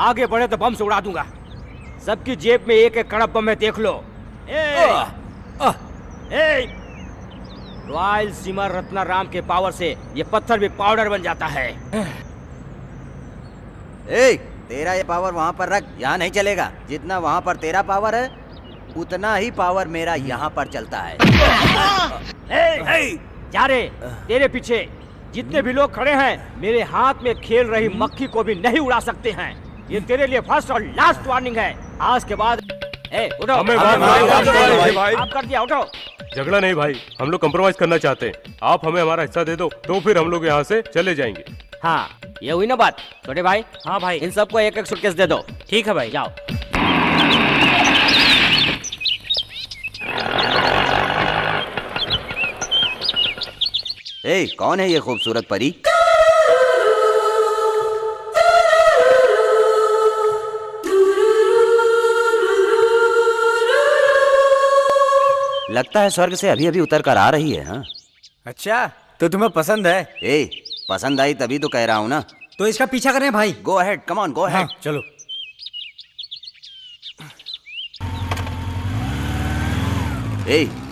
आगे बढ़े तो बम से उड़ा दूंगा। सबकी जेब में एक एक कड़क बम है, देख लो। रॉयल सीमा रत्नाराम के पावर से ये पत्थर भी पाउडर बन जाता है। तेरा ये पावर वहाँ पर रख, यहाँ नहीं चलेगा। जितना वहाँ पर तेरा पावर है उतना ही पावर मेरा यहाँ पर चलता है। जा रे, तेरे पीछे जितने भी लोग खड़े हैं मेरे हाथ में खेल रही मक्खी को भी नहीं उड़ा सकते हैं। ये तेरे लिए फर्स्ट और लास्ट वार्निंग है। आज के बाद उठो। आप कर दिया, उठो। झगड़ा नहीं भाई, हम लोग कंप्रोमाइज करना चाहते हैं। आप हमें हमारा हिस्सा दे दो तो फिर हम लोग यहाँ से चले जाएंगे। हाँ, ये हुई ना बात। छोटे भाई। हाँ भाई। इन सबको एक एक सूटकेस दे दो। ठीक है भाई, जाओ। कौन है ये खूबसूरत परी? लगता है स्वर्ग से अभी अभी उतर कर आ रही है। हाँ, अच्छा तो तुम्हें पसंद है? पसंद आई तभी तो कह रहा हूँ ना। तो इसका पीछा करें भाई। Go ahead, come on, go ahead. चलो।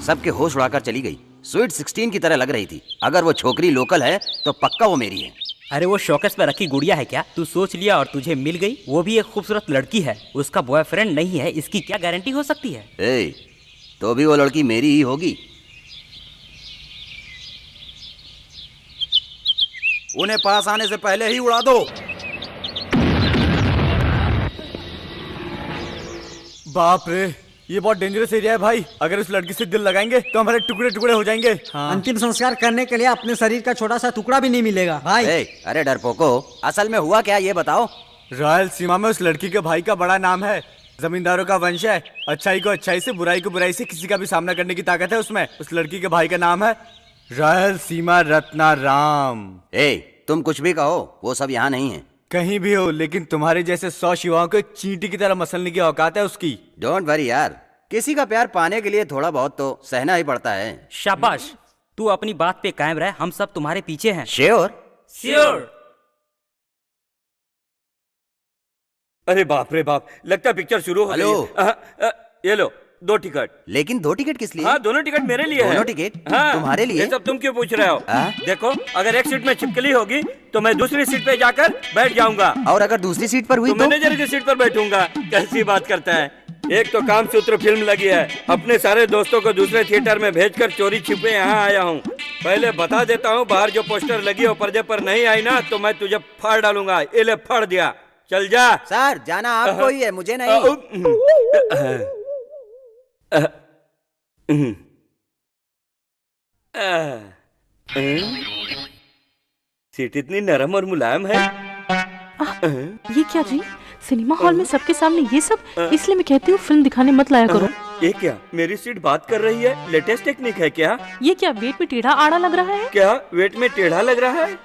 सबके होश उड़ाकर चली गई। स्वीट 16 की तरह लग रही थी। अगर वो छोकरी लोकल है तो पक्का वो मेरी है। अरे वो शोकेस पे रखी गुड़िया है क्या? तू सोच लिया और तुझे मिल गई। वो भी एक खूबसूरत लड़की है, उसका बॉयफ्रेंड नहीं है। इसकी क्या गारंटी हो सकती है? तो भी वो लड़की मेरी ही होगी। उन्हें पास आने से पहले ही उड़ा दो। बाप रे, ये बहुत डेंजरस एरिया है भाई। अगर उस लड़की से दिल लगाएंगे तो हमारे टुकड़े टुकड़े हो जाएंगे। हाँ। अंतिम संस्कार करने के लिए अपने शरीर का छोटा सा टुकड़ा भी नहीं मिलेगा भाई। अरे डरपोको, असल में हुआ क्या ये बताओ। रॉयल सीमा में उस लड़की के भाई का बड़ा नाम है। जमींदारों का वंश है। अच्छाई को अच्छाई से, बुराई को बुराई से किसी का भी सामना करने की ताकत है उसमें। उस लड़की के भाई का नाम है रॉयल सीमा रत्नाराम। तुम कुछ भी कहो, वो सब यहाँ नहीं है। कहीं भी हो, लेकिन तुम्हारे जैसे 100 शिवाओं को एक चींटी की तरह मसलने की औकात है उसकी। डोंट वरी यार, किसी का प्यार पाने के लिए थोड़ा बहुत तो सहना ही पड़ता है। शाबाश, तू अपनी बात पे कायम रह, हम सब तुम्हारे पीछे हैं। श्योर? श्योर। अरे बाप रे बाप, लगता पिक्चर शुरू हो गई। ये लो 2 टिकट। लेकिन 2 टिकट किस लिए? हाँ, दोनों टिकट मेरे लिए है। दोनों टिकट? हाँ, तुम्हारे लिए? ये सब तुम क्यों पूछ रहे हो? देखो, अगर एक सीट में छिपकली होगी तो मैं दूसरी सीट पे जाकर बैठ जाऊंगा। और अगर दूसरी सीट पर हुई तो मैनेजर की सीट पर बैठूंगा। कैसी बात करता है। एक तो कामसूत्र फिल्म लगी है, अपने सारे दोस्तों को दूसरे थिएटर में भेजकर चोरी छिपे यहाँ आया हूँ। पहले बता देता हूँ, बाहर जो पोस्टर लगी हो पर्दे पर नहीं आई ना तो मैं तुझे फाड़ डालूंगा। ये ले, फाड़ दिया। चल जा। सर, जाना आपको ही है, मुझे नहीं। सीट इतनी नरम और मुलायम है। ये क्या जी, सिनेमा हॉल में सबके सामने ये सब? इसलिए मैं कहती हूँ फिल्म दिखाने मत लाया करो। ये क्या, मेरी सीट बात कर रही है? लेटेस्ट टेक्निक है क्या? ये क्या वेट में टेढ़ा आड़ा लग रहा है? क्या वेट में टेढ़ा लग रहा है?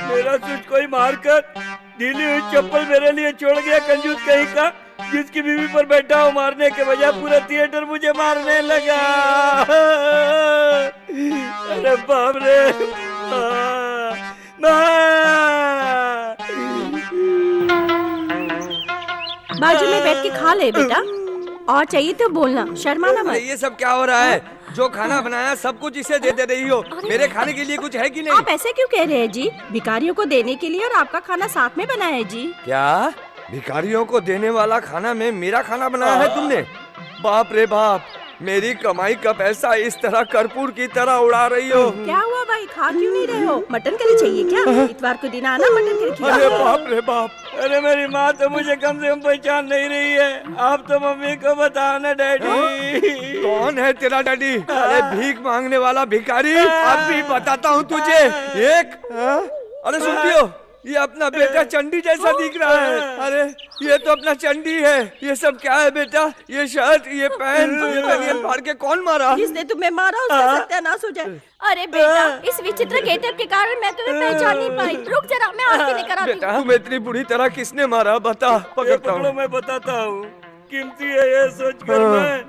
मेरा स्विच कोई मारकर ढीली हुई चप्पल मेरे लिए छोड़ गया, कंजूस कहीं का। जिसकी बीवी पर बैठा हूँ, मारने के बजाय पूरा थिएटर मुझे मारने लगा। अरे बाप रे। बाजू में बैठ के खा ले बेटा, और चाहिए तो बोलना, शर्माना मत। ये सब क्या हो रहा है? जो खाना बनाया सब कुछ इसे दे रही हो। मेरे खाने के लिए कुछ है कि नहीं? आप ऐसे क्यों कह रहे हैं जी? भिखारियों को देने के लिए और आपका खाना साथ में बनाया है जी। क्या भिखारियों को देने वाला खाना में मेरा खाना बनाया है तुमने? बाप रे बाप, मेरी कमाई का पैसा इस तरह कर्पूर की तरह उड़ा रही हो। क्या हुआ भाई, खा क्यों नहीं रहे हो? मटन करी चाहिए क्या? इतवार को दिन आना, मटन करी खिलाओ। अरे बाप रे बाप। अरे मेरी माँ तो मुझे कम से कम पहचान नहीं रही है। आप तो मम्मी को बताओ ना डैडी। कौन है तेरा डैडी? अरे भीख मांगने वाला भिखारी, अब भी बताता हूँ तुझे। एक अरे सुनती हो, ये अपना बेटा चंडी जैसा दिख रहा है। अरे ये तो अपना चंडी है। ये सब क्या है बेटा? ये शर्ट, ये पैंट, ये बनियान फाड़ के कौन मारा? जिसने तुम्हें मारा उसका सत्यानाश हो जाए। अरे बेटा, इस विचित्र गेटअप के कारण मैं तुम्हें पहचान नहीं पाई। रुक जरा, मैं आरती लेकर आती हूँ। बेटा तुम्हें इतनी बुरी तरह किसने मारा? बता, पकड़ता पकड़ो, हूँ। मैं बताता हूँ। कीमती है ये सोचकर मैं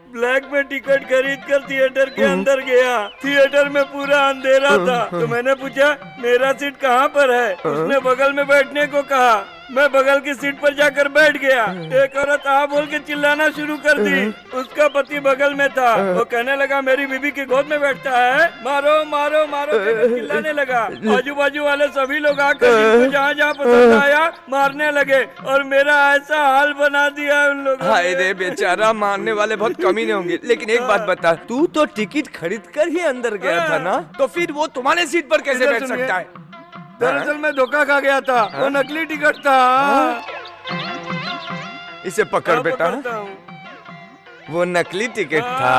ब्लैक में टिकट खरीद कर थिएटर के अंदर गया। थिएटर में पूरा अंधेरा था, तो मैंने पूछा मेरा सीट कहाँ पर है। उसने बगल में बैठने को कहा। मैं बगल की सीट पर जाकर बैठ गया। एक औरत आ बोल के चिल्लाना शुरू कर दी। उसका पति बगल में था। वो कहने लगा मेरी बीबी की गोद में बैठता है, मारो मारो मारो करके चिल्लाने लगा। आजू बाजू वाले सभी लोग आकर जिनको जहाँ जहाँ पसंद आया मारने लगे और मेरा ऐसा हाल बना दिया उन लोगों हाय ने। रे बेचारा, मारने वाले बहुत कम ही होंगे। लेकिन एक बात बता, तू तो टिकट खरीद कर ही अंदर गया था ना, तो फिर वो तुम्हारे सीट पर कैसे बैठ सकता है? दरअसल मैं धोखा खा गया था। वो नकली टिकट था। इसे पकड़ बेटा। पकड़ता हूँ। वो नकली टिकट था।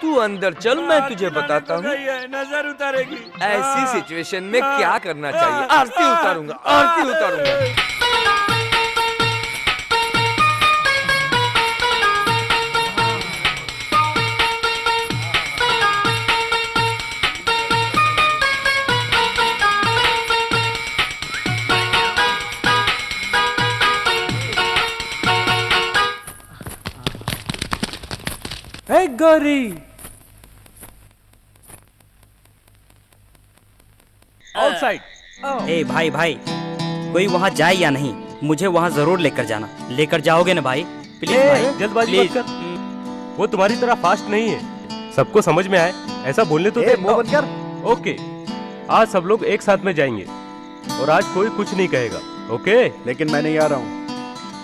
तू अंदर चल, मैं तुझे बताता हूँ नजर उतारेगी। ऐसी सिचुएशन में क्या करना चाहिए। आरती उतारूंगा, आरती उतारूंगा। गौरी ए भाई भाई, कोई वहाँ जाए या नहीं, मुझे वहाँ जरूर लेकर जाना। लेकर जाओगे ना भाई? प्लीज भाई, जल्दबाजी मत प्लीज। कर। वो तुम्हारी तरह फास्ट नहीं है। सबको समझ में आए ऐसा बोलने तो दे। मुंह बंद कर। ओके, आज सब लोग एक साथ में जाएंगे और आज कोई कुछ नहीं कहेगा। ओके? लेकिन मैं नहीं आ रहा हूँ।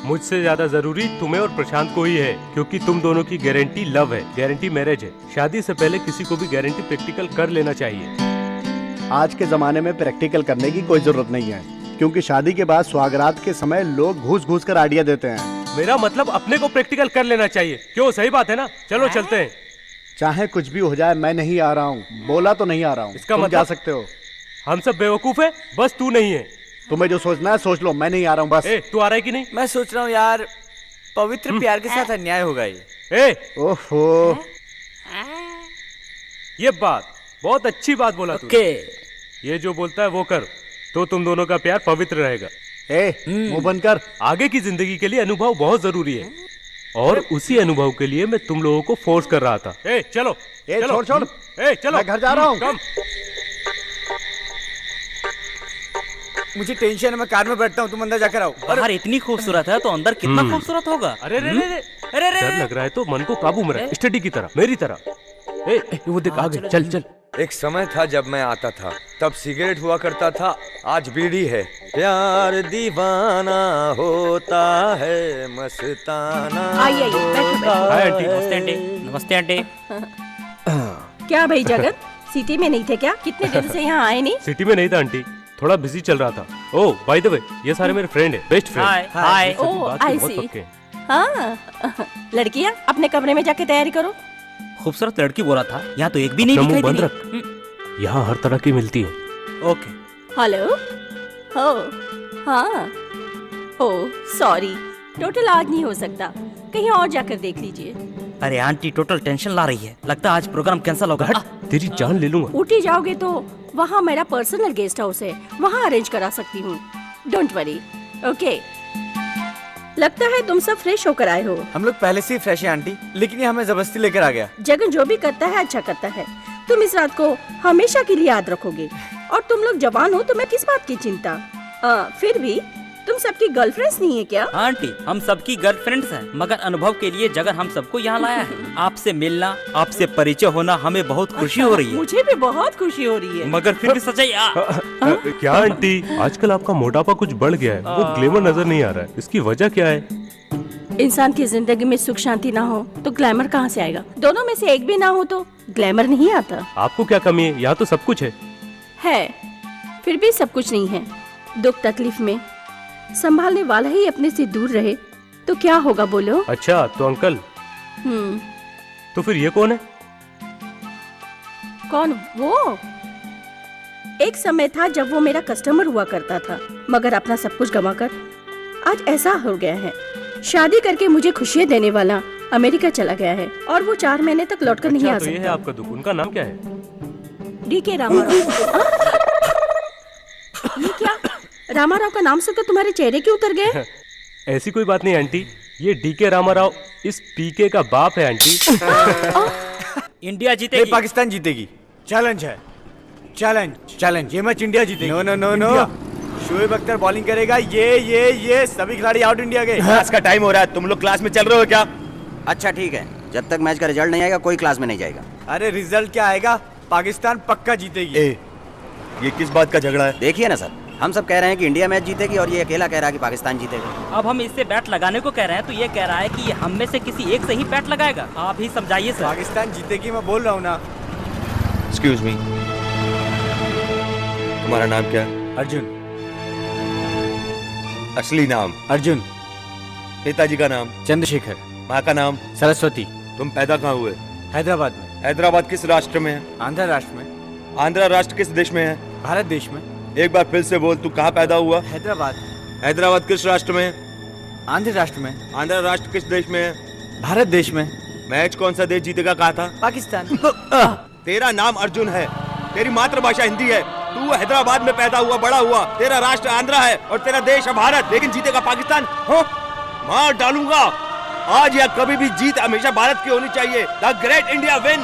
मुझसे ज्यादा जरूरी तुम्हें और प्रशांत को ही है, क्योंकि तुम दोनों की गारंटी लव है, गारंटी मैरिज है। शादी से पहले किसी को भी गारंटी प्रैक्टिकल कर लेना चाहिए। आज के जमाने में प्रैक्टिकल करने की कोई जरूरत नहीं है, क्योंकि शादी के बाद सुहागरात के समय लोग घूस घूस कर आइडिया देते हैं। मेरा मतलब अपने को प्रैक्टिकल कर लेना चाहिए। क्यों? सही बात है ना? चलो चलते हैं। चाहे कुछ भी हो जाए, मैं नहीं आ रहा हूँ। बोला तो नहीं आ रहा हूँ। इसका तुम मतलब? जा सकते हो। हम सब बेवकूफ है, बस तू नहीं है। तुम्हें जो सोचना है सोच लो, मैं नहीं आ रहा हूँ बस। ए, तू आ रहा है कि नहीं? मैं सोच रहा हूँ यार, पवित्र प्यार के साथ अन्याय होगा ये। ए, ओहो, ये बात बहुत अच्छी बात बोला तू। ओके। ये जो बोलता है वो कर, तो तुम दोनों का प्यार पवित्र रहेगा। मुंह बंद कर। आगे की जिंदगी के लिए अनुभव बहुत जरूरी है, और उसी अनुभव के लिए मैं तुम लोगों को फोर्स कर रहा था। ए, चलो चलो। छोड़। ए, चलो, मैं घर जा रहा हूँ। कम। मुझे टेंशन है, मैं कार में बैठता हूँ, तुम अंदर जाकर आओ। बाहर इतनी खूबसूरत है तो अंदर कितना खूबसूरत होगा। अरे रे रे रे, अरे रे डर लग रहा है तो मन को काबू में रख, स्टडी की तरह, मेरी तरह। ए, वो देख आ गए। चल चल। एक समय था जब मैं आता था, तब सिगरेट हुआ करता था, आज बीड़ी है। प्यार दीवाना होता है, मस्ताना। आइए आइए, बैठो बैठो। Hi aunty. नमस्ते आंटी। नमस्ते आंटी। क्या भाई जगत, सिटी में नहीं थे क्या? कितने दिन से यहाँ आए नहीं? सिटी में नहीं था आंटी, थोड़ा बिजी चल रहा था। ओह बाय द वे, ये सारे मेरे फ्रेंड है, बेस्ट फ्रेंड। हाय हाय। ओह आई सी। हाँ, लड़कियाँ अपने कमरे में जाके तैयारी करो। खूबसूरत लड़की बोला था, यहाँ तो एक भी नहीं अपना दिखाई मुंह बंद दे रख। यहाँ हर तरह की मिलती है। ओके। हेलो। हो हाँ। ओ सॉरी, टोटल आज नहीं हो सकता, कहीं और जाकर देख लीजिए। अरे आंटी टोटल टेंशन ला रही है, लगता है आज प्रोग्राम कैंसिल होगा। तेरी जान ले लूंगा। ऊटी जाओगे तो वहाँ मेरा पर्सनल गेस्ट हाउस है, वहाँ अरेंज करा सकती हूँ। Don't worry. ओके। लगता है तुम सब फ्रेश होकर आए हो। हम लोग पहले से ही फ्रेश है आंटी, लेकिन ये हमें जबरदस्ती लेकर आ गया। जगन जो भी करता है अच्छा करता है। तुम इस रात को हमेशा के लिए याद रखोगे, और तुम लोग जवान हो, तुम्हें किस बात की चिंता? फिर भी तुम सबकी गर्लफ्रेंड्स नहीं है क्या? आंटी हम सबकी गर्लफ्रेंड्स हैं, मगर अनुभव के लिए जगन हम सबको यहाँ लाया है। आपसे मिलना, आपसे परिचय होना हमें बहुत खुशी हो रही है। मुझे भी बहुत खुशी हो रही है। मगर फिर भी सच्चाई क्या आंटी, आजकल आपका मोटापा कुछ बढ़ गया है, वो ग्लैमर नजर नहीं आ रहा है, इसकी वजह क्या है? इंसान की जिंदगी में सुख शांति ना हो तो ग्लैमर कहाँ से आएगा? दोनों में से एक भी ना हो तो ग्लैमर नहीं आता। आपको क्या कमी है? यहाँ तो सब कुछ है, फिर भी सब कुछ नहीं है। दुख तकलीफ में संभालने वाला ही अपने से दूर रहे तो क्या होगा बोलो? अच्छा तो अंकल, तो फिर ये कौन है? कौन? वो एक समय था जब वो मेरा कस्टमर हुआ करता था, मगर अपना सब कुछ गंवाकर आज ऐसा हो गया है। शादी करके मुझे खुशियाँ देने वाला अमेरिका चला गया है और वो 4 महीने तक लौटकर नहीं आ तो ये है सकता। आपका दुख। उनका नाम क्या है? डीके रामाराव। ये क्या? रामाराव का नाम सुनकर तुम्हारे चेहरे क्यों उतर गए? ऐसी कोई बात नहीं आंटी, ये डीके रामाराव इस पीके का बाप है आंटी। इंडिया जीतेगी। पाकिस्तान जीतेगी। चैलेंज है, चैलेंज चैलेंज। ये मैच इंडिया जीतेगी। No no no no. Shoaib Akhtar bowling करेगा। ये सभी खिलाड़ी आउट इंडिया के। क्लास का टाइम हो रहा है, तुम लोग क्लास में चल रहे हो क्या? अच्छा ठीक है, जब तक मैच का रिजल्ट नहीं आएगा कोई क्लास में नहीं जाएगा। अरे रिजल्ट क्या आएगा? पाकिस्तान पक्का जीतेगी। ये किस बात का झगड़ा है? देखिए ना सर, हम सब कह रहे हैं कि इंडिया मैच जीतेगी और ये अकेला कह रहा है कि पाकिस्तान जीतेगा। अब हम इससे बैट लगाने को कह रहे हैं तो ये कह रहा है कि हम में से किसी एक से ही बैट लगाएगा। आप ही समझाइए सर। पाकिस्तान जीतेगी, मैं बोल रहा हूँ ना। एक्सक्यूज मी, तुम्हारा नाम क्या है? अर्जुन। असली नाम? अर्जुन। पिताजी का नाम? चंद्रशेखर। माँ का नाम? सरस्वती। तुम पैदा कहाँ हुए? हैदराबाद में। हैदराबाद किस राष्ट्र में है? आंध्र राष्ट्र में। आंध्र राष्ट्र किस देश में है? भारत देश में। एक बार फिर से बोल, तू कहाँ पैदा हुआ? हैदराबाद। हैदराबाद किस राष्ट्र में है? आंध्र राष्ट्र में। आंध्र राष्ट्र किस देश में है? भारत देश में। मैच कौन सा देश जीतेगा कहा था? पाकिस्तान। तेरा नाम अर्जुन है, तेरी मातृभाषा हिंदी है, तू हैदराबाद में पैदा हुआ बड़ा हुआ, तेरा राष्ट्र आंध्र है और तेरा देश है भारत, लेकिन जीतेगा पाकिस्तान? मार डालूंगा आज या कभी भी। जीत हमेशा भारत की होनी चाहिए। The great India win.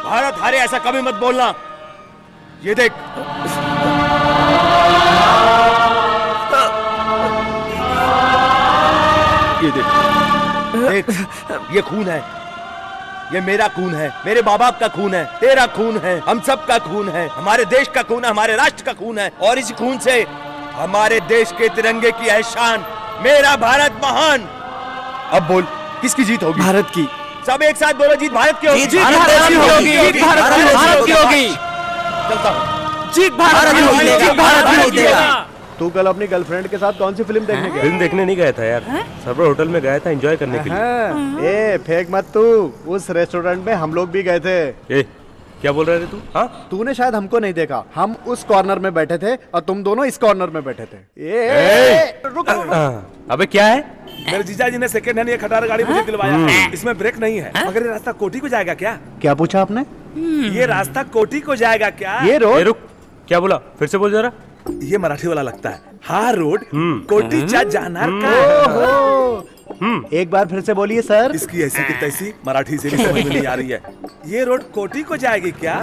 Bharat हारे ऐसा कभी मत बोलना। ये देख, ये देख, ये खून है, ये मेरा खून है, मेरे माँ बाप का खून है, तेरा खून है, हम सब का खून है, हमारे देश का खून है, हमारे राष्ट्र का खून है, और इस खून से हमारे देश के तिरंगे की है शान। मेरा भारत महान। अब बोल, किसकी जीत होगी? भारत की। सब एक साथ बोलो, जीत भारत की होगी। जीत भारत की होगी। जीत भारत की होगी। चलता हूँ। जीत भारत की होगी। जीत भारत की होगी। तू कल अपनी गर्लफ्रेंड के साथ कौन सी फिल्म देखने गया? फिल्म देखने नहीं गया था यार, सर्वर होटल में गया था एंजॉय करने के लिए। ए फेंक मत तू, उस रेस्टोरेंट में हम लोग भी गए थे। ए, क्या बोल रहे थे तू? हाँ, तूने शायद हमको नहीं देखा, हम उस कॉर्नर में बैठे थे और तुम दोनों इस कॉर्नर में बैठे थे। रुक। अबे क्या है? मेरे जीजा जी ने सेकंड हैंड ये खटारा गाड़ी मुझे दिलवाया। इसमें ब्रेक नहीं है, मगर ये रास्ता कोठी को जाएगा क्या? क्या पूछा आपने? ये रास्ता कोठी को जाएगा क्या? ये रोड? रुक, क्या बोला? फिर से बोल जरा। ये मराठी वाला लगता है। हाँ, रोड कोटीच्या जाणार का? एक बार फिर से बोलिए सर। इसकी ऐसी की तैसी मराठी से भी समझ में नहीं आ रही है। ये रोड कोठी को जाएगी क्या?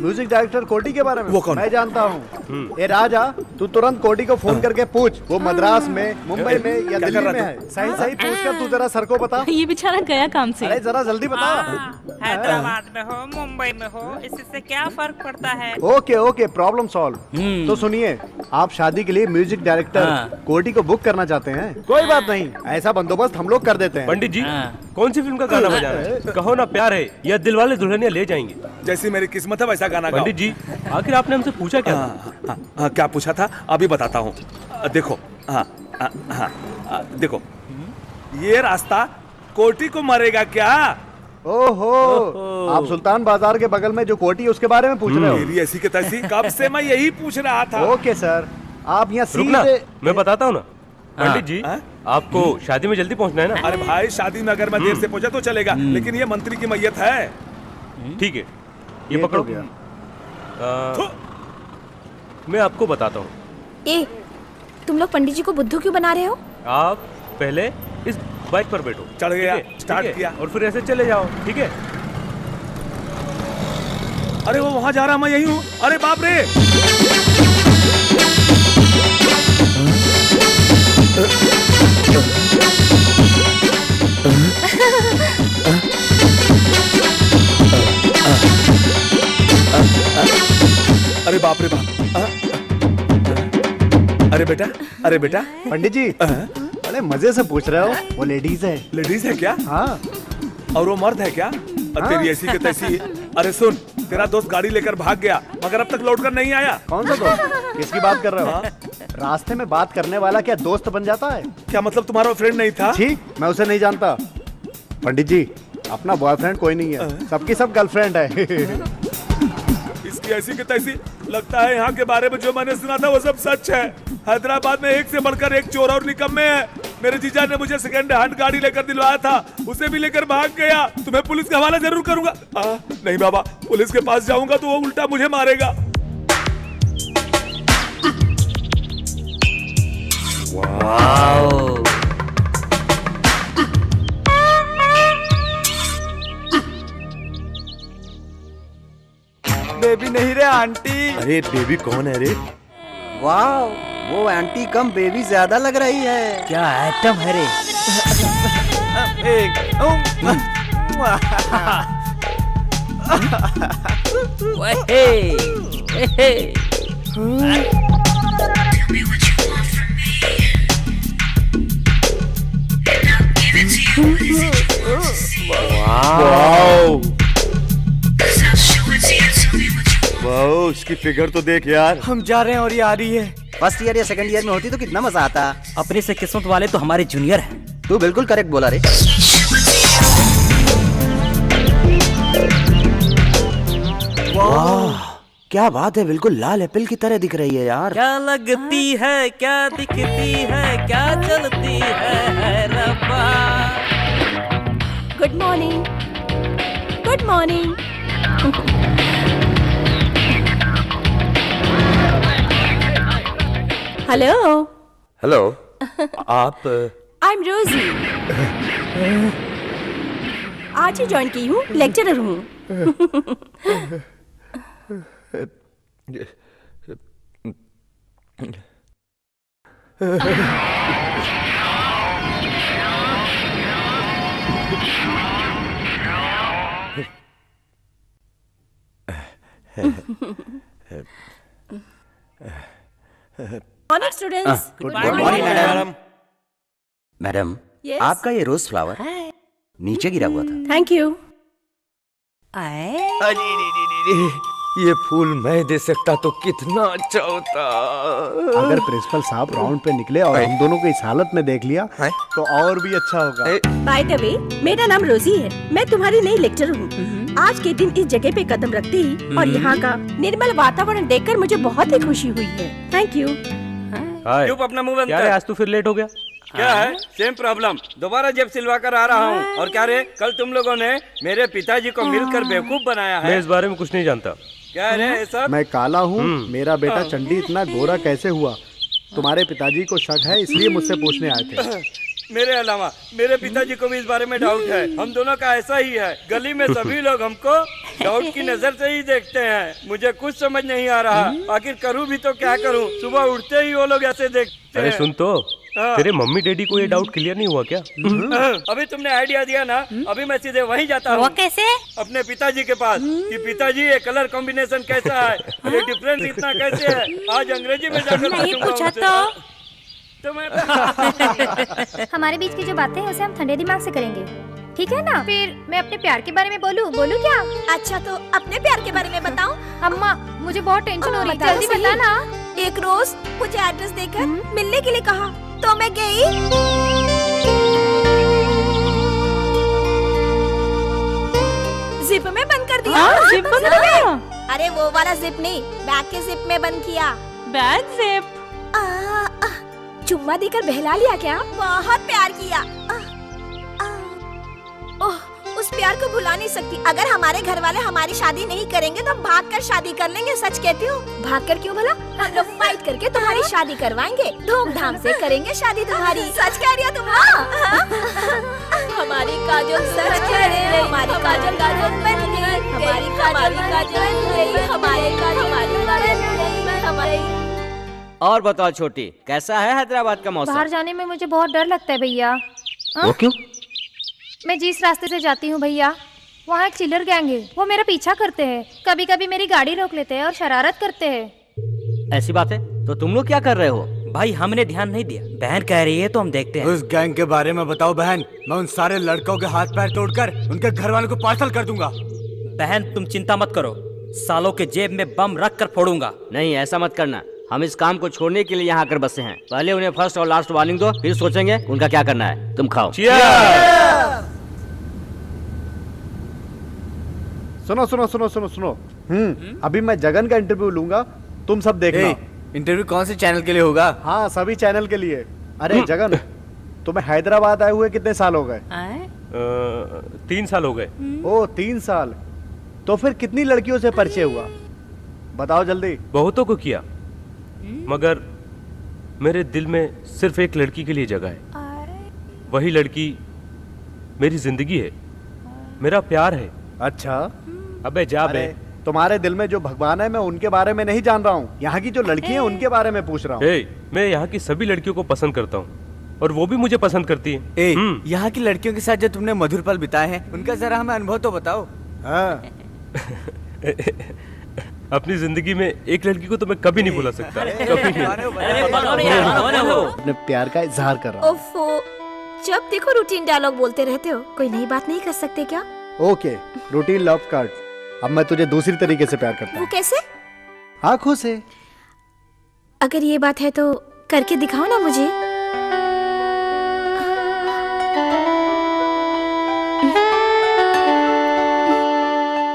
म्यूजिक डायरेक्टर कोटी के बारे में वो कौन? मैं जानता हूँ। ए राजा, तू तुरंत कोटी को फोन करके पूछ, वो मद्रास में, मुंबई में या क्या दिल्ली कर रहा में था? है। सही सही पूछ कर तू जरा सर को बता। ये बेचारा गया काम से। अरे जरा जल्दी बता। हैदराबाद में हो, मुंबई में हो, इससे क्या फर्क पड़ता है? Okay okay, problem solve. तो सुनिए, आप शादी के लिए म्यूजिक डायरेक्टर कोटी को बुक करना चाहते हैं? कोई बात नहीं, ऐसा बंदोबस्त हम लोग कर देते हैं। पंडित जी, कौन सी फिल्म का गाना बजा रहे हैं? कहो ना प्यार है या दिल वाले दुल्हनिया ले जाएंगे। जैसी मेरी किस्मत है वैसा गाना गाओ। पंडित जी, आखिर आपने हमसे पूछा क्या? क्या पूछा था अभी बताता हूँ। देखो, देखो, ये रास्ता कोठी को मरेगा क्या? ओहो, आप सुल्तान बाजार के बगल में जो कोटी है उसके बारे में पूछ रहे हो? मेरी ऐसी की तैसी कब से मैं यही पूछ रहा था। ओके सर, आप यहाँ रुकना, सीधे। मैं बताता हूँ ना। पंडित जी, आपको शादी में जल्दी पहुँचना है ना? अरे भाई, शादी में अगर मैं देर से पहुंचा तो चलेगा, लेकिन ये मंत्री की मैयत है। ठीक है, ये पकड़ो। मैं आपको बताता हूँ। ए, तुम लोग पंडित जी को बुद्धू क्यों बना रहे हो? आप पहले इस बाइक पर बैठो। चढ़ गया, ठीक है? स्टार्ट ठीक है? किया। और फिर ऐसे चले जाओ, ठीक है? अरे वो वहां जा रहा, मैं यही हूँ। अरे बाप रे! अरे बाप रे बाप! अरे बेटा, अरे बेटा। पंडित जी, बड़े मजे से पूछ रहे हो। वो लेडीज है। लेडीज है क्या? हाँ। और वो मर्द है क्या? तेरी ऐसी की तैसी। अरे सुन, तेरा दोस्त गाड़ी लेकर भाग गया, मगर अब तक लौट कर नहीं आया। कौन सा दोस्त? किसकी बात कर रहे हो? रास्ते में बात करने वाला क्या दोस्त बन जाता है? क्या मतलब तुम्हारा फ्रेंड नहीं था? ठीक, मैं उसे नहीं जानता। पंडित जी, अपना बॉयफ्रेंड कोई नहीं है, सबकी सब गर्लफ्रेंड है। इसकी ऐसी की तैसी लगता है यहाँ के बारे में जो मैंने सुना था वो सब सच है। हैदराबाद में एक से बढ़कर एक चोर और निकम्मे हैं। मेरे जीजा ने मुझे सेकंड हैंड गाड़ी लेकर दिलवाया था, उसे भी लेकर भाग गया। तुम्हें पुलिस के हवाले जरूर करूंगा। नहीं बाबा, पुलिस के पास जाऊंगा तो वो उल्टा मुझे मारेगा। वाओ। बेबी नहीं रे आंटी। अरे बेबी कौन है रे? वाह, वो आंटी कम बेबी ज्यादा लग रही है। क्या आइटम है रे? वाओ, उसकी फिगर तो देख यार। हम जा रहे हैं और ये आ रही है। फर्स्ट ईयर या सेकंड ईयर में होती तो कितना मजा आता। अपने से किस्मत वाले तो हमारे जूनियर हैं। तू बिल्कुल करेक्ट बोला रे। वाह, क्या बात है, बिल्कुल लाल एप्पल की तरह दिख रही है यार। क्या लगती है, क्या दिखती है, क्या चलती है रब्बा। Good morning, good morning. Hello hello, आप? आई एम रोजी। आज ही ज्वाइन की हूँ, लेक्चरर हूँ। Morning students. Good morning madam. Madam, Yes? आपका ये रोज फ्लावर नीचे गिरा हुआ था। Thank you. ये फूल मैं दे सकता तो कितना अच्छा होता। अगर प्रिंसिपल साहब राउंड पे निकले और हम दोनों को इस हालत में देख लिया तो और भी अच्छा होगा। बाय द वे, मेरा नाम रोजी है। मैं तुम्हारी नई लेक्चरर हूँ। आज के दिन इस जगह पे कदम रखते ही और यहाँ का निर्मल वातावरण देखकर मुझे बहुत ही खुशी हुई है। Thank you. चुप, अपना मुंह बंद क्या कर। है, आज तू फिर लेट हो गया? क्या है? Same problem. दोबारा जेब सिलवा कर आ रहा हूँ। और क्या रे, कल तुम लोगों ने मेरे पिताजी को मिलकर बेवकूफ बनाया है। मैं इस बारे में कुछ नहीं जानता। क्या है रे ये सब? मैं काला हूँ, मेरा बेटा चंडी इतना गोरा कैसे हुआ? तुम्हारे पिताजी को शक है, इसलिए मुझसे पूछने आए थे। मेरे अलावा मेरे पिताजी को भी इस बारे में डाउट है। हम दोनों का ऐसा ही है। गली में सभी लोग हमको डाउट की नजर से ही देखते हैं। मुझे कुछ समझ नहीं आ रहा, आखिर करूँ भी तो क्या करूँ? सुबह उठते ही वो लोग ऐसे देखते अरे हैं। सुन तो, तेरे मम्मी डैडी को ये डाउट क्लियर नहीं हुआ क्या? अभी तुमने आइडिया दिया ना, अभी मैं सीधे वहीं जाता हूँ। वो कैसे? अपने पिताजी के पास कि पिताजी ये कलर कॉम्बिनेशन कैसा है, ये डिफरेंस इतना कैसे है। आज अंग्रेजी में जाकर नहीं पूछूंगा पूछा उनसे। तो मैं हमारे बीच की जो बातें हैं उसे हम ठंडे दिमाग से करेंगे, ठीक है ना? फिर मैं अपने प्यार के बारे में बोलूं क्या? अच्छा, तो अपने प्यार के बारे में बताऊं? अम्मा, मुझे बहुत टेंशन हो रही है, जल्दी बता ना। एक रोज मुझे एड्रेस देकर मिलने के लिए कहा तो मैं गई। जिप में बंद कर दिया। जिप बंद कर दिया? अरे वो वाला जिप नहीं, बैग के जिप में बंद किया। Bag zip? चुम्मा देकर बहला लिया क्या? बहुत प्यार किया। ओह, उस प्यार को भुला नहीं सकती। अगर हमारे घर वाले हमारी शादी नहीं करेंगे तो हम भागकर शादी कर लेंगे। सच कहती हूँ। भागकर क्यों भला? हम लोग फाइट करके तुम्हारी शादी करवाएंगे, धूमधाम से करेंगे शादी तुम्हारी। सच कह रही हो तुम? हमारी काजल सच कह रही है। हमारी काजल काजल बन गई। हमारी काजल काजल बन गई। हमारी काजल। और बताओ छोटी, कैसा है हैदराबाद का मौसम? बाहर जाने में मुझे बहुत डर लगता है भैया। वो क्यों? मैं जिस रास्ते से जाती हूँ भैया, वहाँ एक चिल्लर गैंग है। वो मेरा पीछा करते हैं, कभी कभी मेरी गाड़ी रोक लेते हैं और शरारत करते हैं। ऐसी बात है तो तुम लोग क्या कर रहे हो? भाई हमने ध्यान नहीं दिया, बहन कह रही है तो हम देखते हैं। उस गैंग के बारे में बताओ बहन। मैं उन सारे लड़कों के हाथ पैर तोड़कर उनके घर वालों को पार्सल कर दूंगा। बहन तुम चिंता मत करो, सालों के जेब में बम रख कर फोड़ूंगा। नहीं, ऐसा मत करना। हम इस काम को छोड़ने के लिए यहाँ आकर बसे हैं। पहले उन्हें फर्स्ट और लास्ट वार्निंग दो, फिर सोचेंगे उनका क्या करना है। तुम खाओ। सुनो सुनो सुनो सुनो सुनो। अभी मैं जगन का इंटरव्यू लूंगा, तुम सब देखना। इंटरव्यू कौन से चैनल के लिए होगा? हाँ, सभी चैनल के लिए। अरे जगन, तुम्हें हैदराबाद आए हुए कितने साल हो गए? 3 साल हो गए। ओ 3 साल। तो फिर कितनी लड़कियों से परिचय हुआ? बताओ जल्दी। बहुतों को किया, मगर मेरे दिल में सिर्फ एक लड़की के लिए जगह है। वही लड़की मेरी जिंदगी है, मेरा प्यार है। अच्छा। अबे जा बे। तुम्हारे दिल में जो भगवान है मैं उनके बारे में नहीं जान रहा हूँ, यहाँ की जो लड़की है उनके बारे में पूछ रहा हूँ। मैं यहाँ की सभी लड़कियों को पसंद करता हूँ और वो भी मुझे पसंद करती है। यहाँ की लड़कियों के साथ जो तुमने मधुर पल बिताए हैं उनका जरा हमें अनुभव तो बताओ। हाँ। अपनी जिंदगी में एक लड़की को तो मैं कभी नहीं भुला सकता, कभी नहीं। अपने प्यार का इजहार कर रहा हूँ। ओफो, जब देखो रूटीन डायलॉग बोलते रहते हो, कोई नई बात नहीं कर सकते क्या? Okay, routine love card. अब मैं तुझे दूसरी तरीके से प्यार करता वो हूँ। कैसे? आँखों से। अगर ये बात है तो करके दिखाओ ना मुझे।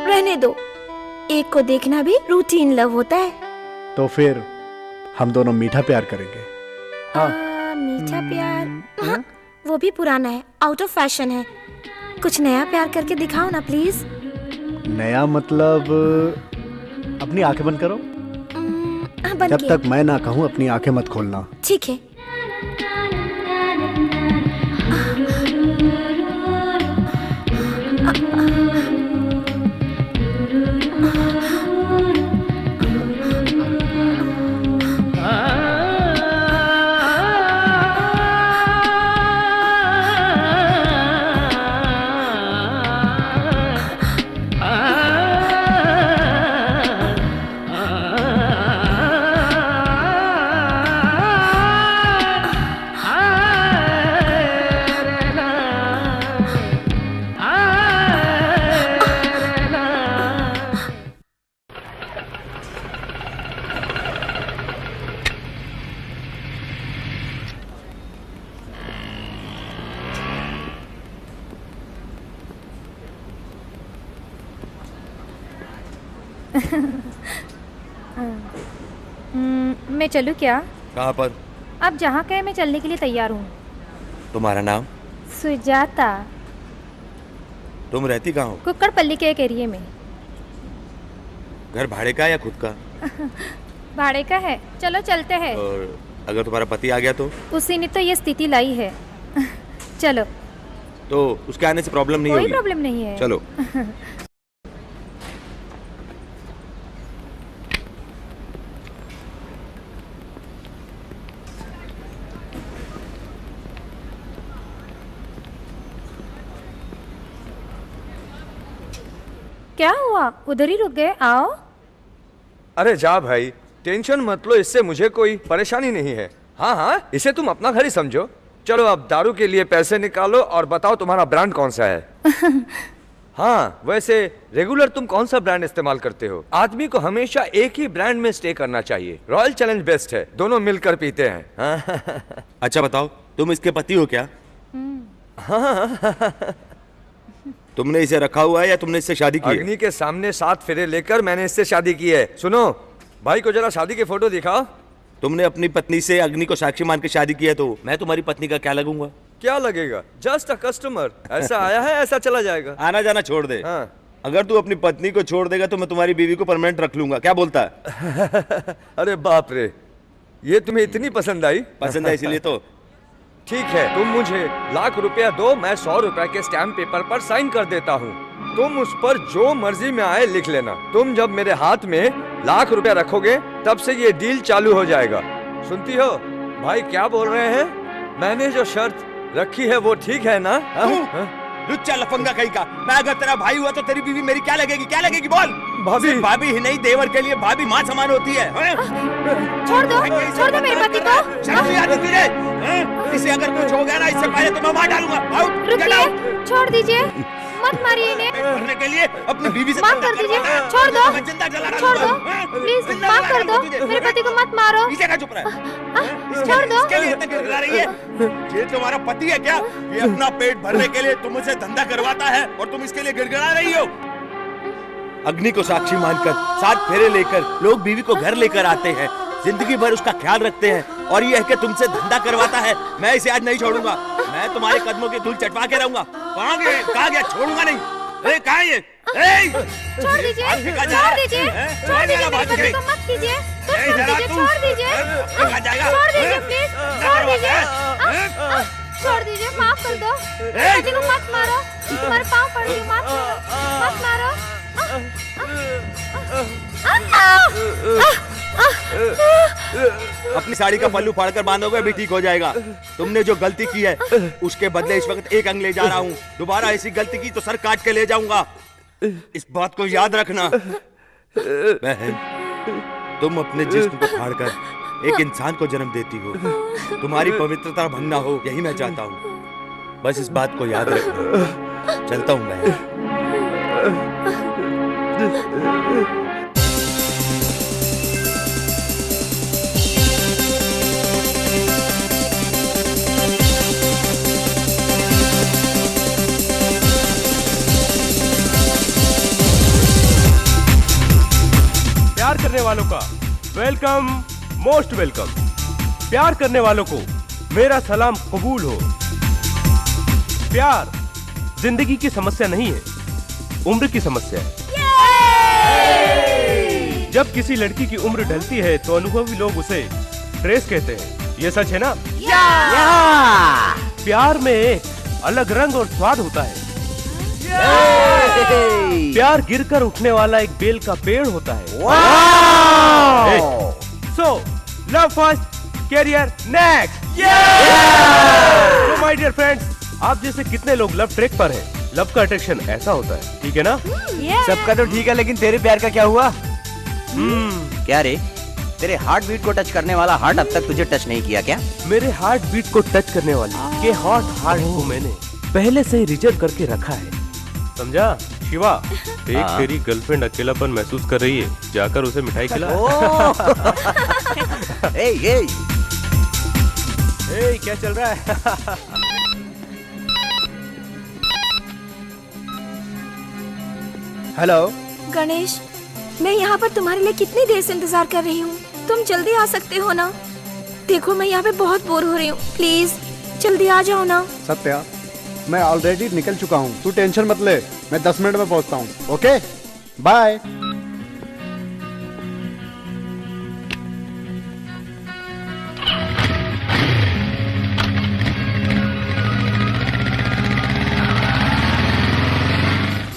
रहने दो, एक को देखना भी रूटीन लव होता है। तो फिर हम दोनों मीठा प्यार करेंगे। हाँ। मीठा प्यार? हाँ, वो भी पुराना है, आउट ऑफ फैशन है। कुछ नया प्यार करके दिखाओ ना प्लीज। नया मतलब अपनी आंखें बंद करो। बंद जब किया। तक मैं ना कहूँ अपनी आंखें मत खोलना। ठीक है। मैं चलूं क्या? कहाँ पर? आप जहाँ कहे मैं चलने के लिए तैयार हूँ। तुम्हारा नाम? सुजाता। तुम रहती कहाँ हो? कुक्कड़पल्ली के एक एरिया में। घर भाड़े का या खुद का? भाड़े का है। चलो चलते हैं। और अगर तुम्हारा पति आ गया तो? उसी ने तो ये स्थिति लाई है। चलो। तो उसके आने से प्रॉब्लम नहीं होगी? कोई प्रॉब्लम नहीं है। चलो। क्या हुआ? उधर ही रुक गए? आओ। अरे जा भाई, टेंशन मत लो, इससे मुझे कोई परेशानी नहीं है। हाँ हाँ, इसे तुम अपना घर ही समझो। चलो अब दारू के लिए पैसे निकालो और बताओ तुम्हारा ब्रांड कौन सा है। हाँ, वैसे रेगुलर तुम कौन सा ब्रांड इस्तेमाल करते हो? आदमी को हमेशा एक ही ब्रांड में स्टे करना चाहिए। रॉयल चैलेंज बेस्ट है, दोनों मिलकर पीते हैं। हाँ। अच्छा बताओ, तुम इसके पति हो क्या? हाँ। तुमने इसे रखा हुआ है या तुमने इससे शादी की है? अग्नि के सामने 7 फेरे लेकर मैंने इससे शादी की है। सुनो, भाई को जरा शादी की फोटो दिखाओ। तुमने अपनी पत्नी से अग्नि को साक्षी मान के शादी की है, तो मैं तुम्हारी पत्नी का क्या लगूंगा? क्या लगेगा? Just a customer. ऐसा आया है, ऐसा चला जाएगा। आना जाना छोड़ दे। हाँ। अगर तू अपनी पत्नी को छोड़ देगा तो मैं तुम्हारी बीवी को परमानेंट रख लूंगा। क्या बोलता है? अरे बाप रे, ये तुम्हें इतनी पसंद आई? पसंद है इसीलिए तो। ठीक है, तुम मुझे ₹1,00,000 दो, मैं ₹100 के स्टैम्प पेपर पर साइन कर देता हूँ। तुम उस पर जो मर्जी में आए लिख लेना। तुम जब मेरे हाथ में ₹1,00,000 रखोगे तब से ये डील चालू हो जाएगा। सुनती हो भाई क्या बोल रहे हैं? मैंने जो शर्त रखी है वो ठीक है ना? लुच्चा लफंगा कहीं का। मैं अगर तेरा भाई हुआ तो तेरी बीवी मेरी क्या लगेगी? क्या लगेगी बोल? भाभी। भाभी ही नहीं, देवर के लिए भाभी माँ समान होती है। छोड़ दो मेरे पति को। शर्म नहीं आती तुझे? इसे अगर कुछ हो गया ना इससे पहले तो मैं मार डालूंगा। रुकिए, छोड़ दीजिए, मत मारिए इन्हें। करने के लिए अपनी बीवी से माफ कर दीजिए, छोड़ दो, छोड़ दो, प्लीज माफ कर दो, मेरे पति को मत मारो। इसे क्या चुप रहा है? छोड़ दो। इसके लिए इतना गिड़गिड़ा रही है? ये तुम्हारा पति है क्या? ये अपना पेट भरने के लिए तुमसे धंधा करवाता है और तुम इसके लिए गिड़गिड़ा रही हो? अग्नि को साक्षी मानकर 7 फेरे लेकर लोग बीवी को घर लेकर आते हैं, जिंदगी भर उसका ख्याल रखते हैं, और ये है कि तुमसे धंधा करवाता है। मैं इसे आज नहीं छोड़ूंगा, मैं तुम्हारे कदमों की धूल चटवा के रहूंगा। कहाँ गया? छोड़ूंगा नहीं। अरे कहाँ है ये? छोड़ दीजिए, छोड़ दीजिए, छोड़ दीजिए, मेरे बच्चे को मत कीजिए, छोड़ दीजिए, छोड़ दीजिए प्लीज, छोड़ दीजिए, छोड़ दीजिए, माफ कर दो, बेटी को मत मारो, तुम्हारे पाँव पड़ रही, मत मारो। अपनी साड़ी का पल्लू फाड़कर बांधोगे भी ठीक हो जाएगा। तुमने जो गलती की है उसके बदले इस वक्त 1 अंग ले जा रहा हूँ। दोबारा ऐसी गलती की तो सर काट के ले जाऊंगा। इस बात को याद रखना। बहन, तुम अपने जिस्म को फाड़कर एक इंसान को जन्म देती हो, तुम्हारी पवित्रता भंग ना हो, यही मैं चाहता हूँ। बस इस बात को याद रखना। चलता हूँ मैं। प्यार करने वालों का वेलकम, मोस्ट वेलकम। प्यार करने वालों को मेरा सलाम कबूल हो। प्यार जिंदगी की समस्या नहीं है, उम्र की समस्या है। जब किसी लड़की की उम्र ढलती है तो अनुभवी लोग उसे ट्रेस कहते हैं। ये सच है ना? प्यार में एक अलग रंग और स्वाद होता है। प्यार गिरकर उठने वाला एक बेल का पेड़ होता है। So love first, career next. तो माय डियर फ्रेंड्स, आप जैसे कितने लोग लव ट्रैक पर हैं? लव का अट्रैक्शन ऐसा होता है, ठीक है ना? सबका तो ठीक है, लेकिन तेरे प्यार का क्या हुआ? क्या रे, तेरे हार्ट बीट को टच करने वाला हार्ट अब तक तुझे टच नहीं किया क्या? मेरे हार्ट बीट को टच करने वाले के हॉट हार्ट को मैंने पहले से ही रिजर्व करके रखा है, समझा? शिवा, एक तेरी गर्लफ्रेंड अकेलापन महसूस कर रही है, जाकर उसे मिठाई खिला। क्या चल रहा है? हेलो गणेश, मैं यहाँ पर तुम्हारे लिए कितनी देर से इंतजार कर रही हूँ। तुम जल्दी आ सकते हो ना? देखो मैं यहाँ पे बहुत बोर हो रही हूँ, प्लीज जल्दी आ जाओ ना। सत्या, मैं ऑलरेडी निकल चुका हूँ, तू टेंशन मत ले, मैं 10 मिनट में पहुँचता हूँ। Okay bye.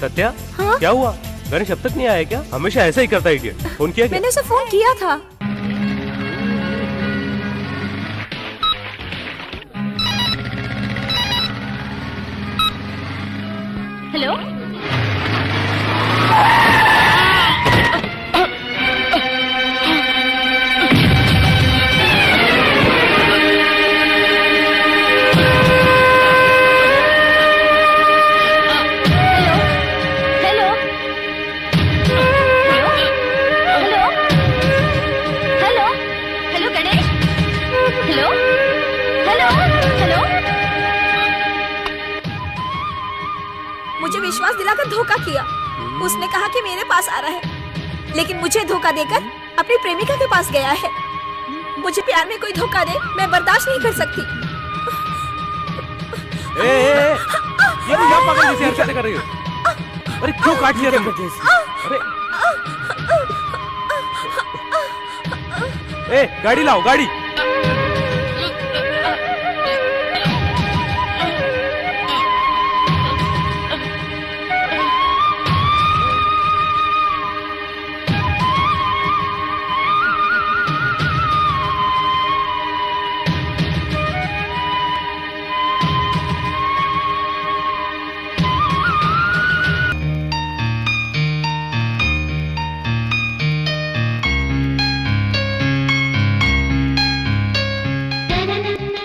सत्या, क्या हुआ? गणेश अब तक नहीं आया क्या? हमेशा ऐसा ही करता है इडियट। फोन किया क्या? मैंने उसे फोन किया था। हेलो, मुझे विश्वास दिलाकर धोखा किया। उसने कहा कि मेरे पास आ रहा है, लेकिन मुझे धोखा देकर अपनी प्रेमिका के पास गया है। मुझे प्यार में कोई धोखा दे, मैं बर्दाश्त नहीं कर सकती। ये तो क्या पागल जैसी हरकतें कर रही हो? अरे क्यों काट लिया तुमने? अरे गाड़ी लाओ, गाड़ी।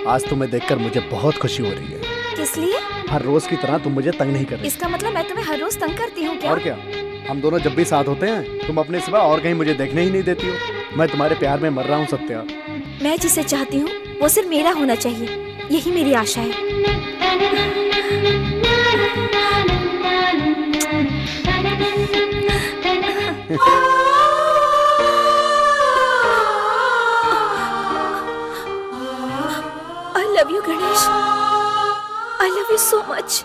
आज तुम्हें देखकर मुझे बहुत खुशी हो रही है। किस लिए? हर रोज की तरह तुम मुझे तंग नहीं कर रही। इसका मतलब मैं तुम्हें हर रोज तंग करती हूँ क्या? और क्या, हम दोनों जब भी साथ होते हैं तुम अपने सिवा और कहीं मुझे देखने ही नहीं देती हो। मैं तुम्हारे प्यार में मर रहा हूँ सत्या। मैं जिसे चाहती हूँ वो सिर्फ मेरा होना चाहिए, यही मेरी आशा है। I love you, Ganesh. I love you so much.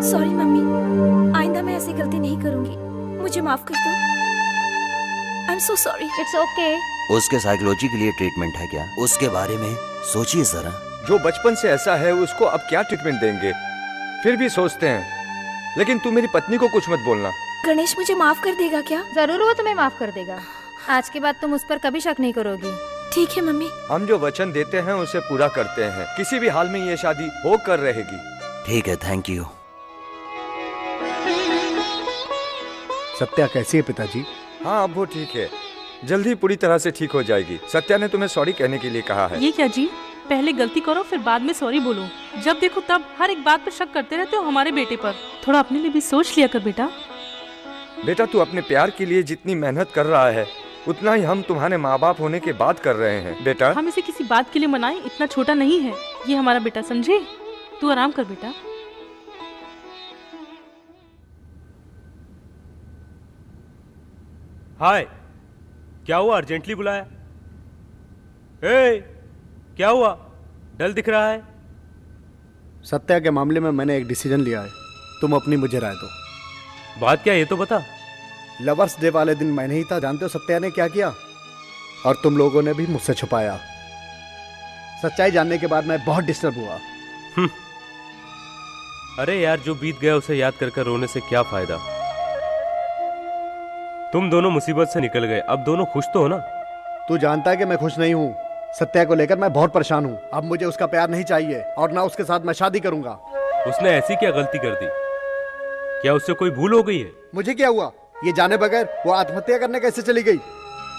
Sorry mummy, आइंदा मैं ऐसी गलती नहीं करूंगी, मुझे माफ कर दो। I am so sorry. It's okay. उसके साइकोलॉजी के लिए ट्रीटमेंट है क्या? उसके बारे में सोचिए जरा। जो बचपन से ऐसा है उसको अब क्या ट्रीटमेंट देंगे? फिर भी सोचते हैं। लेकिन तू मेरी पत्नी को कुछ मत बोलना। गणेश मुझे माफ कर देगा क्या? जरूर वो तुम्हें माफ कर देगा। आज के बाद तुम उस पर कभी शक नहीं करोगी। ठीक है मम्मी। हम जो वचन देते हैं उसे पूरा करते हैं। किसी भी हाल में ये शादी होकर रहेगी। ठीक है, थैंक यू। सत्या कैसी है पिताजी? हाँ अब वो ठीक है, जल्दी पूरी तरह से ठीक हो जाएगी। सत्या ने तुम्हें सॉरी कहने के लिए कहा है। ये क्या जी, पहले गलती करो फिर बाद में सॉरी बोलो। जब देखो तब हर एक बात पर शक करते रहते हो हमारे बेटे पर। थोड़ा अपने लिए भी सोच लिया कर बेटा। बेटा तू अपने प्यार के लिए जितनी मेहनत कर रहा है उतना ही हम तुम्हारे माँ बाप होने के बाद कर रहे हैं। बेटा हम इसे किसी बात के लिए मनाएं, इतना छोटा नहीं है ये हमारा बेटा, समझे? तू आराम कर बेटा। हाय, क्या हुआ? अर्जेंटली बुलाया? ए, क्या हुआ? डल दिख रहा है। सत्या के मामले में मैंने एक डिसीजन लिया है, तुम अपनी मुझे राय दो। बात क्या है ये तो बता। लवर्स डे वाले दिन मैं नहीं था, जानते हो सत्या ने क्या किया? और तुम लोगों ने भी मुझसे छुपाया। सच्चाई जानने के बाद मैं बहुत डिस्टर्ब हुआ। अरे यार, जो बीत गया उसे याद कर कर रोने से क्या फायदा। तुम दोनों मुसीबत से निकल गए, अब दोनों खुश तो हो ना? तू जानता है कि मैं खुश नहीं हूँ। सत्या को लेकर मैं बहुत परेशान हूँ। अब मुझे उसका प्यार नहीं चाहिए और ना उसके साथ मैं शादी करूंगा। उसने ऐसी क्या गलती कर दी? क्या उससे कोई भूल हो गई है? मुझे क्या हुआ? ये जाने बगैर वो आत्महत्या करने कैसे चली गई?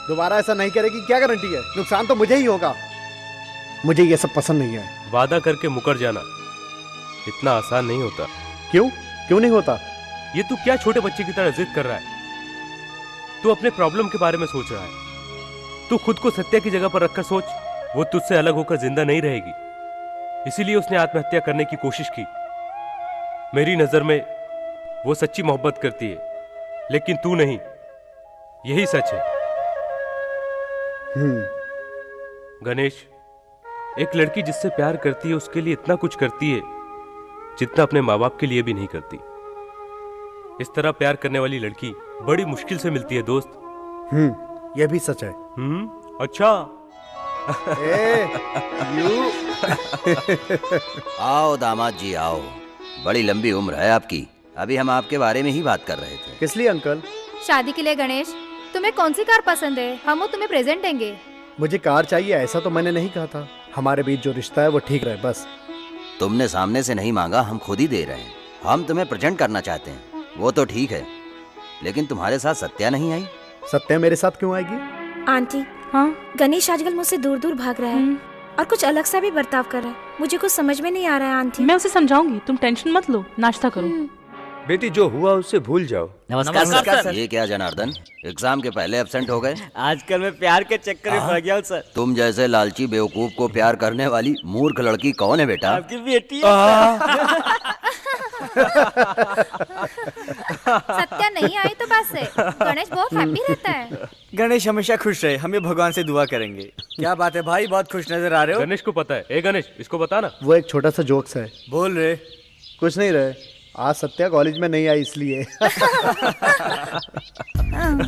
दोबारा ऐसा नहीं करेगी, क्या गारंटी है? नुकसान तो मुझे ही होगा। मुझे ये सब पसंद नहीं है। वादा करके मुकर जाना इतना आसान नहीं होता। क्यों नहीं होता? ये तू क्या छोटे बच्चे की तरह जिद कर रहा है? तू अपने प्रॉब्लम के बारे में सोच रहा है। तू खुद को सत्या की जगह पर रखकर सोच। वो तुझसे अलग होकर जिंदा नहीं रहेगी, इसीलिए उसने आत्महत्या करने की कोशिश की। मेरी नजर में वो सच्ची मोहब्बत करती है, लेकिन तू नहीं। यही सच है। गणेश, एक लड़की जिससे प्यार करती है उसके लिए इतना कुछ करती है जितना अपने माँ बाप के लिए भी नहीं करती। इस तरह प्यार करने वाली लड़की बड़ी मुश्किल से मिलती है दोस्त। यह भी सच है। अच्छा। आओ दामाद जी आओ, बड़ी लंबी उम्र है आपकी। अभी हम आपके बारे में ही बात कर रहे थे। किस लिए अंकल? शादी के लिए। गणेश, तुम्हें कौन सी कार पसंद है? हम वो तुम्हें प्रेजेंट देंगे। मुझे कार चाहिए ऐसा तो मैंने नहीं कहा था। हमारे बीच जो रिश्ता है वो ठीक रहे बस। तुमने सामने से नहीं मांगा, हम खुद ही दे रहे हैं। हम तुम्हें प्रेजेंट करना चाहते हैं, वो तो ठीक है, लेकिन तुम्हारे साथ सत्या नहीं आई। सत्या मेरे साथ क्यों आएगी? आंटी, हाँ? गणेश आजकल मुझसे दूर दूर भाग रहा है और कुछ अलग सा भी बर्ताव कर रहा है। मुझे कुछ समझ में नहीं आ रहा है आंटी। मैं उसे समझाऊंगी, तुम टेंशन मत लो, नाश्ता करो। बेटी, जो हुआ उससे भूल जाओ। नमस्कार सर। ये क्या जनार्दन, एग्जाम के पहले एब्सेंट हो गए? आजकल मैं प्यार के चक्कर में पड़ गया हूँ सर। तुम जैसे लालची बेवकूफ को प्यार करने वाली मूर्ख लड़की कौन है बेटा? आपकी बेटी है। सत्या नहीं आई तो बस है। गणेश बहुत हैप्पी रहता है। गणेश हमेशा खुश रहे, हम ये भगवान से दुआ करेंगे। क्या बात है भाई, बहुत खुश नजर आ रहे हो। गणेश को पता है। ए गणेश, इसको बता ना। वो एक छोटा सा जोक्स है। बोल रहे कुछ नहीं रहे। आज सत्या कॉलेज में नहीं आई इसलिए।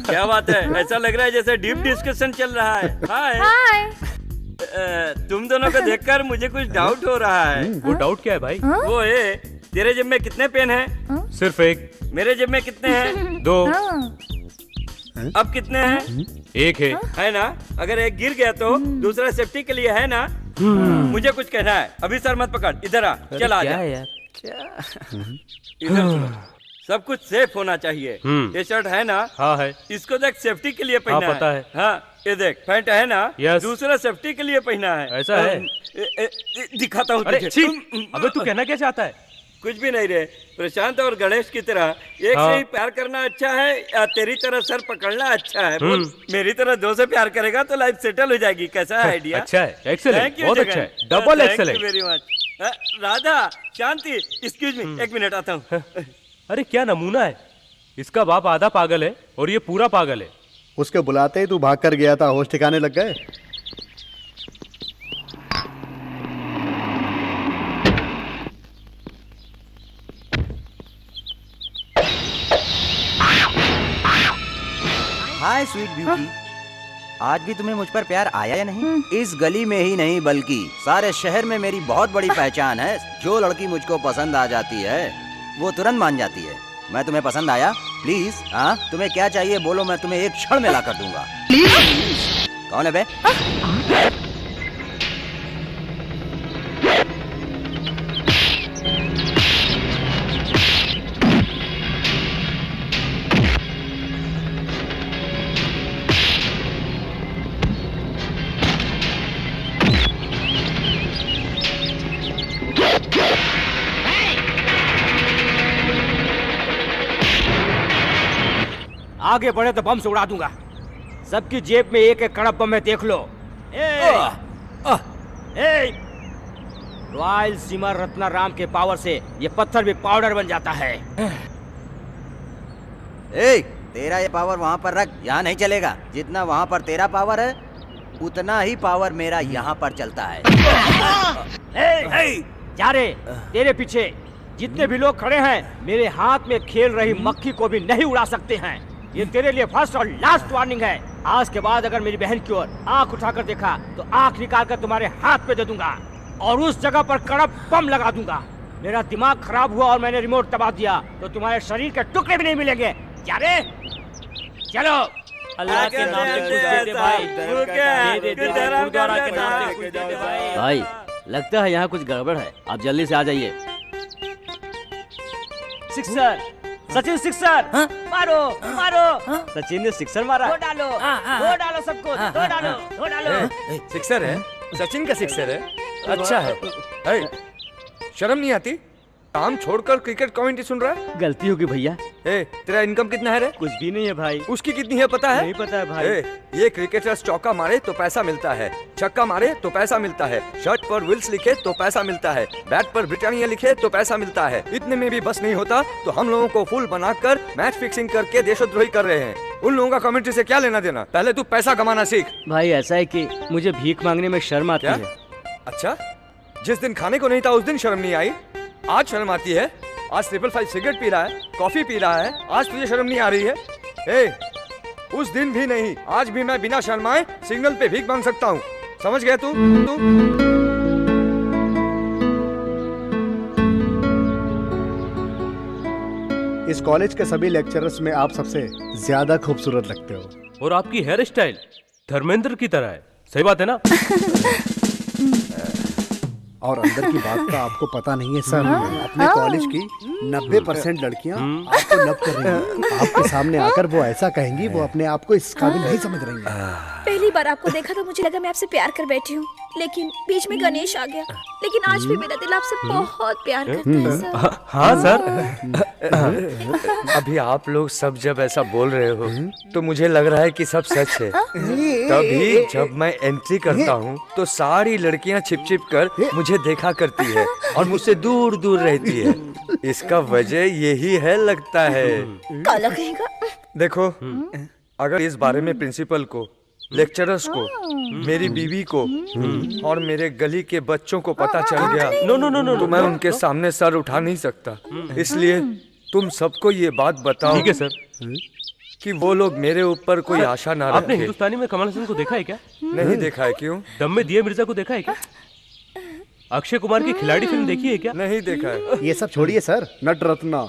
क्या बात है, ऐसा लग रहा है जैसे डीप डिस्कशन चल रहा है। हाय। तुम दोनों को देखकर मुझे कुछ डाउट हो रहा है। वो डाउट क्या है भाई? वो है, तेरे जेब में कितने पेन हैं? सिर्फ एक। मेरे जेब में कितने हैं? 2। अब कितने हैं? 1 है ना? अगर एक गिर गया तो दूसरा सेफ्टी के लिए है ना? मुझे कुछ कहना है। अभी सर मत पकड़, इधर आ। चल आ जा। इधर सुनो, सब कुछ सेफ होना चाहिए। ये शर्ट है ना? हाँ है। इसको देख, सेफ्टी के लिए पहना हाँ, पता है। हाँ, ये देख पैंट है ना? यस। दूसरा सेफ्टी के लिए पहना है। ऐसा है? दिखाता हूँ अरे तुझे। छी, अबे तू कहना क्या चाहता है? कुछ भी नहीं रे। प्रशांत और गणेश की तरह एक हाँ। से ही प्यार करना अच्छा है या तेरी तरह सर पकड़ना अच्छा है? बोल। मेरी तरह दो से प्यार करेगा तो लाइफ सेटल हो जाएगी। कैसा है आइडिया? अच्छा है, एक्सेलेंट, Thank you, बहुत जगन। अच्छा है, double Thank excellent. you very much। Radha, Shanti, excuse me, एक मिनट आता हूँ। अरे क्या नमूना है। इसका बाप आधा पागल है और ये पूरा पागल है। उसके बुलाते ही तू भाग कर गया था, होश ठिकाने लग गए। हाय स्वीट ब्यूटी, आज भी तुम्हें मुझ पर प्यार आया या नहीं? इस गली में ही नहीं बल्कि सारे शहर में मेरी बहुत बड़ी पहचान है। जो लड़की मुझको पसंद आ जाती है वो तुरंत मान जाती है। मैं तुम्हें पसंद आया? प्लीज, हाँ तुम्हें क्या चाहिए बोलो, मैं तुम्हें एक क्षण में ला कर दूंगा। कौन है बे? आगे बढ़े तो बम से उड़ा दूंगा। सबकी जेब में एक एक कड़क बम है, देख लो। रॉयल सीमा रत्ना राम के पावर से ये पत्थर भी पाउडर बन जाता है। तेरा ये पावर वहाँ पर रख, यहाँ नहीं चलेगा। जितना वहाँ पर तेरा पावर है उतना ही पावर मेरा यहाँ पर चलता है। जा रे, तेरे पीछे जितने भी लोग खड़े हैं मेरे हाथ में खेल रही मक्खी को भी नहीं उड़ा सकते हैं। ये तेरे लिए फर्स्ट और लास्ट वार्निंग है। आज के बाद अगर मेरी बहन की ओर आंख उठाकर देखा तो आंख निकाल कर तुम्हारे हाथ पे दे दूंगा और उस जगह पर कड़क बम लगा दूंगा। मेरा दिमाग खराब हुआ और मैंने रिमोट दबा दिया तो तुम्हारे शरीर के टुकड़े भी नहीं मिलेंगे। जा रे, चलो। अल्लाह के नाम पे कुछ दे दे भाई। दे दे गुरुद्वारा के नाम पे कुछ दे दे भाई। भाई लगता है यहाँ कुछ गड़बड़ है, आप जल्दी से आ जाइए। Sixer, Sachin sixer. मारो मारो। सचिन ने सिक्सर मारा। दो डालो सबको, दो डालो। सिक्सर है? सचिन का सिक्सर है? अच्छा है। शर्म नहीं आती? काम छोड़कर क्रिकेट कमेंट्री सुन रहा है? गलती होगी भैया। तेरा इनकम कितना है रे? कुछ भी नहीं है भाई। उसकी कितनी है पता है? नहीं पता है भाई। ये क्रिकेटर चौका मारे तो पैसा मिलता है, छक्का मारे तो पैसा मिलता है, शर्ट पर विल्स लिखे तो पैसा मिलता है, बैट पर ब्रिटानिया लिखे तो पैसा मिलता है। इतने में भी बस नहीं होता तो हम लोगों को फुल बनाकर मैच फिक्सिंग करके देशद्रोही कर रहे हैं। उन लोगों का कमेंट्री से क्या लेना देना? पहले तू पैसा कमाना सीख। भाई ऐसा है कि मुझे भीख मांगने में शर्म आती है। अच्छा, जिस दिन खाने को नहीं था उस दिन शर्म नहीं आई, आज शर्म आती है? आज 555 सिगरेट पी रहा है, कॉफी पी रहा है, आज तुझे शर्म नहीं आ रही है? उस दिन भी नहीं, आज भी मैं बिना शर्माए सिग्नल पे भीख मांग सकता हूँ। समझ गया तू? इस कॉलेज के सभी लेक्चरर्स में आप सबसे ज्यादा खूबसूरत लगते हो। और आपकी हेयर स्टाइल धर्मेंद्र की तरह है। सही बात है ना? और अंदर की बात का आपको पता नहीं है सर। अपने कॉलेज की 90% लड़कियां आपको लव कर रही हैं। आपके सामने आकर वो ऐसा कहेंगी, वो अपने आप को इस काबिल नहीं समझ रही हैं। पहली बार आपको देखा तो मुझे लगा मैं आपसे प्यार कर बैठी हूँ, लेकिन बीच में गणेश आ गया। लेकिन आज भी मेरा दिल आपसे बहुत प्यार करता है सर। हाँ सर। अभी आप लोग सब जब ऐसा बोल रहे हो तो मुझे लग रहा है कि सब सच है। तभी जब मैं एंट्री करता हूँ तो सारी लड़कियाँ छिप छिप कर मुझे देखा करती है और मुझसे दूर दूर रहती है। इसका वजह यही है लगता है। काला कहेगा। देखो, अगर इस बारे में प्रिंसिपल को, लेक्चरर्स को, मेरी बीवी को और मेरे गली के बच्चों को पता चल गया तो मैं उनके सामने सर उठा नहीं सकता। इसलिए तुम सबको ये बात बताओ। ठीक है सर। कि वो लोग मेरे ऊपर कोई आशा ना रखें। आपने हिंदुस्तानी में कमल हसन को देखा है क्या? नहीं देखा है। क्यों? दम में दिया मिर्जा को देखा है क्या? अक्षय कुमार की खिलाड़ी फिल्म देखी है क्या? नहीं देखा है। ये सब छोड़िए सर। नट रत्ना,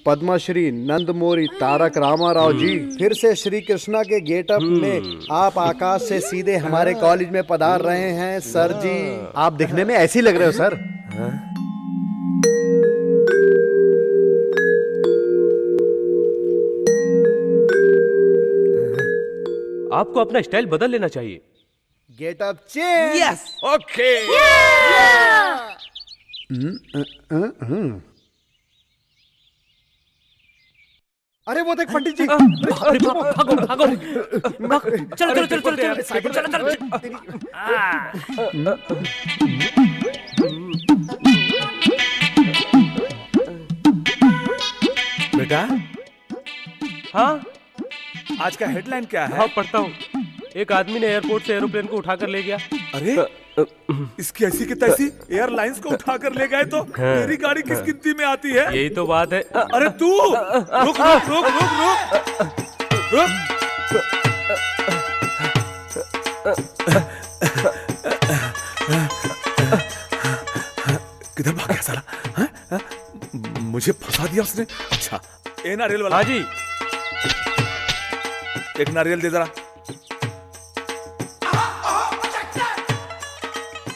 पद्मश्री, नंदमोरी, तारक रामाराव जी फिर से श्री कृष्णा के गेटअप में आप आकाश से सीधे हमारे कॉलेज में पधार रहे हैं सर जी। आप दिखने में ऐसे ही लग रहे हो सर। आपको अपना स्टाइल बदल लेना चाहिए। Get up change. Yes okay. अरे वो देख पंडित जी। भागो भागो भागो। चलो चलो चलो चलो चलो चलो चलो। बेटा हाँ आज का हेडलाइन क्या है? हाँ पढ़ता हूँ। एक आदमी ने एयरपोर्ट से एरोप्लेन को उठाकर ले गया। अरे इसकी ऐसी की तैसी एयरलाइंस को उठाकर ले गए तो मेरी गाड़ी किस गिनती में आती है? यही तो बात है। अरे तू रुक रुक रुक रुक रुक रुक। किधर भाग गया साला? हाँ? मुझे फंसा दिया उसने। अच्छा ए नारियल वाला। हाँ जी। एक नारियल दे जरा।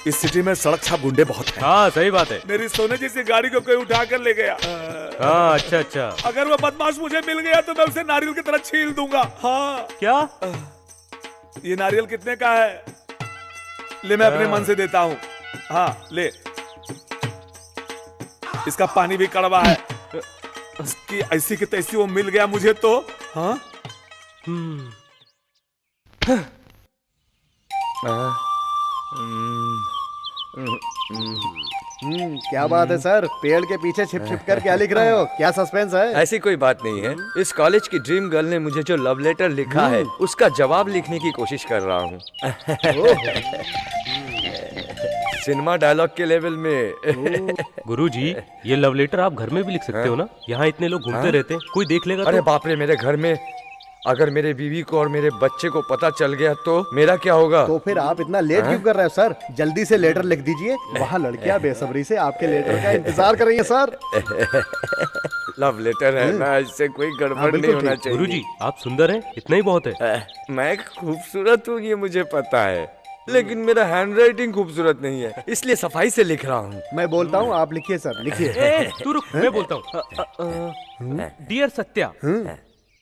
इस सिटी में सड़क छाप गुंडे बहुत हैं। हाँ सही बात है। मेरी सोने जैसी गाड़ी को कोई उठा कर ले गया। हाँ अच्छा अच्छा। अगर वो बदमाश मुझे मिल गया तो मैं उसे नारियल की तरह छील दूंगा। हाँ क्या? ये नारियल कितने का है? ले मैं अपने मन से देता हूँ। हाँ ले। इसका पानी भी कड़वा है। इसकी ऐसी की तैसी वो मिल गया मुझे तो। हाँ क्या बात है सर, पेड़ के पीछे छिप छिप कर क्या लिख रहे हो? क्या सस्पेंस है? ऐसी कोई बात नहीं है। इस कॉलेज की ड्रीम गर्ल ने मुझे जो लव लेटर लिखा है उसका जवाब लिखने की कोशिश कर रहा हूँ। सिनेमा डायलॉग के लेवल में। गुरुजी ये लव लेटर आप घर में भी लिख सकते हो ना? यहाँ इतने लोग घूमते रहते हैं, कोई देख लेगा अरे तो? बाप रे, मेरे घर में अगर मेरे बीवी को और मेरे बच्चे को पता चल गया तो मेरा क्या होगा? तो फिर आप इतना लेट क्यों कर रहे हो सर? जल्दी से लेटर लिख दीजिए। वहाँ लड़कियाँ बेसब्री से आपके लेटर का इंतजार कर रही हैं सर। लव लेटर है ना, इससे कोई गड़बड़ नहीं होना चाहिए। गुरुजी आप सुंदर हैं, इतना ही बहुत है। मैं खूबसूरत हूँ ये मुझे पता है, लेकिन मेरा हैंडराइटिंग खूबसूरत नहीं है, इसलिए सफाई से लिख रहा हूँ। मैं बोलता हूँ आप लिखिए सर, लिखिए। तू रुक, मैं बोलता हूँ। डियर सत्या।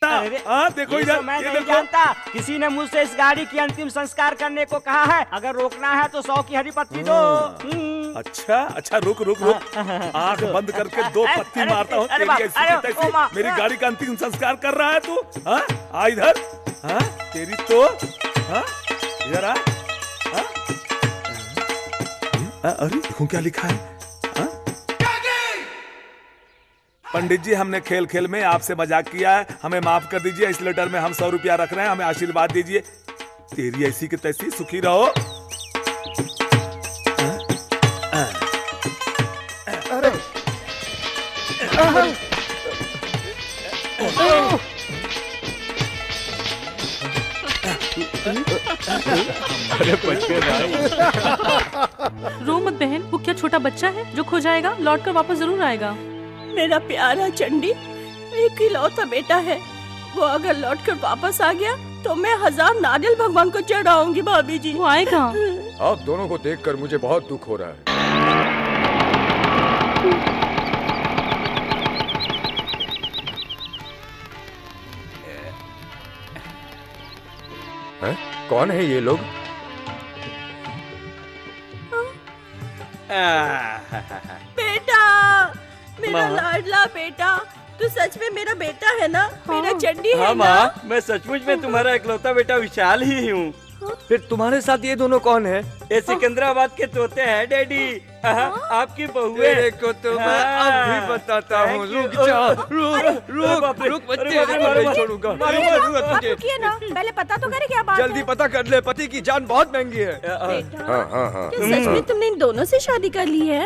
देखो ये इधर, तो मैं ये नहीं देखो। जानता। किसी ने मुझसे इस गाड़ी की अंतिम संस्कार करने को कहा है। अगर रोकना है तो 100 की हरी पत्ती दो। अच्छा अच्छा रुक रुक रुक। आंख बंद करके 2 पत्ती मारता हूँ। अरे तेरी बाप, ऐसी अरे की तैसी ओ माँ। मेरी गाड़ी का अंतिम संस्कार कर रहा है तू? हाँ आ इधर। हाँ तेरी तो हाँ इधर आ। हाँ? अरे देखो क्या लिखा है। पंडित जी हमने खेल खेल में आपसे मजाक किया है, हमें माफ कर दीजिए। इस लेटर में हम 100 रुपया रख रहे हैं, हमें आशीर्वाद दीजिए। तेरी ऐसी की तैसी सुखी रहो। अरे अरे बच्चे भाई। रो मत बहन, वो क्या छोटा बच्चा है जो खो जाएगा? लौट कर वापस जरूर आएगा। मेरा प्यारा चंडी एक इकलौता बेटा है। वो अगर लौट कर वापस आ गया तो मैं 1000 नारियल भगवान को चढ़ाऊंगी। भाभी जी वो आएगा। आप दोनों को देखकर मुझे बहुत दुख हो रहा है। हैं? कौन है ये लोग? बेटा, मेरा लाडला बेटा, तू सच में मेरा बेटा है ना? मेरा चंडी है हाँ ना? माँ, मैं सचमुच में तुम्हारा इकलौता बेटा विशाल ही हूँ। फिर तुम्हारे साथ ये दोनों कौन है? ये सिकंदराबाद के तोते हैं डैडी। आपकी बहू है। तेरे को तो मैं अब भी बताता हूँ। रुक जा, रुक बच्चे, नहीं छोड़ूंगा। आप रुकिए ना, पहले पता तो करे क्या बात है। जल्दी पता कर ले, पति की जान बहुत महंगी है। बेटा, हाँ। क्या सच में तुमने इन दोनों से शादी कर ली है?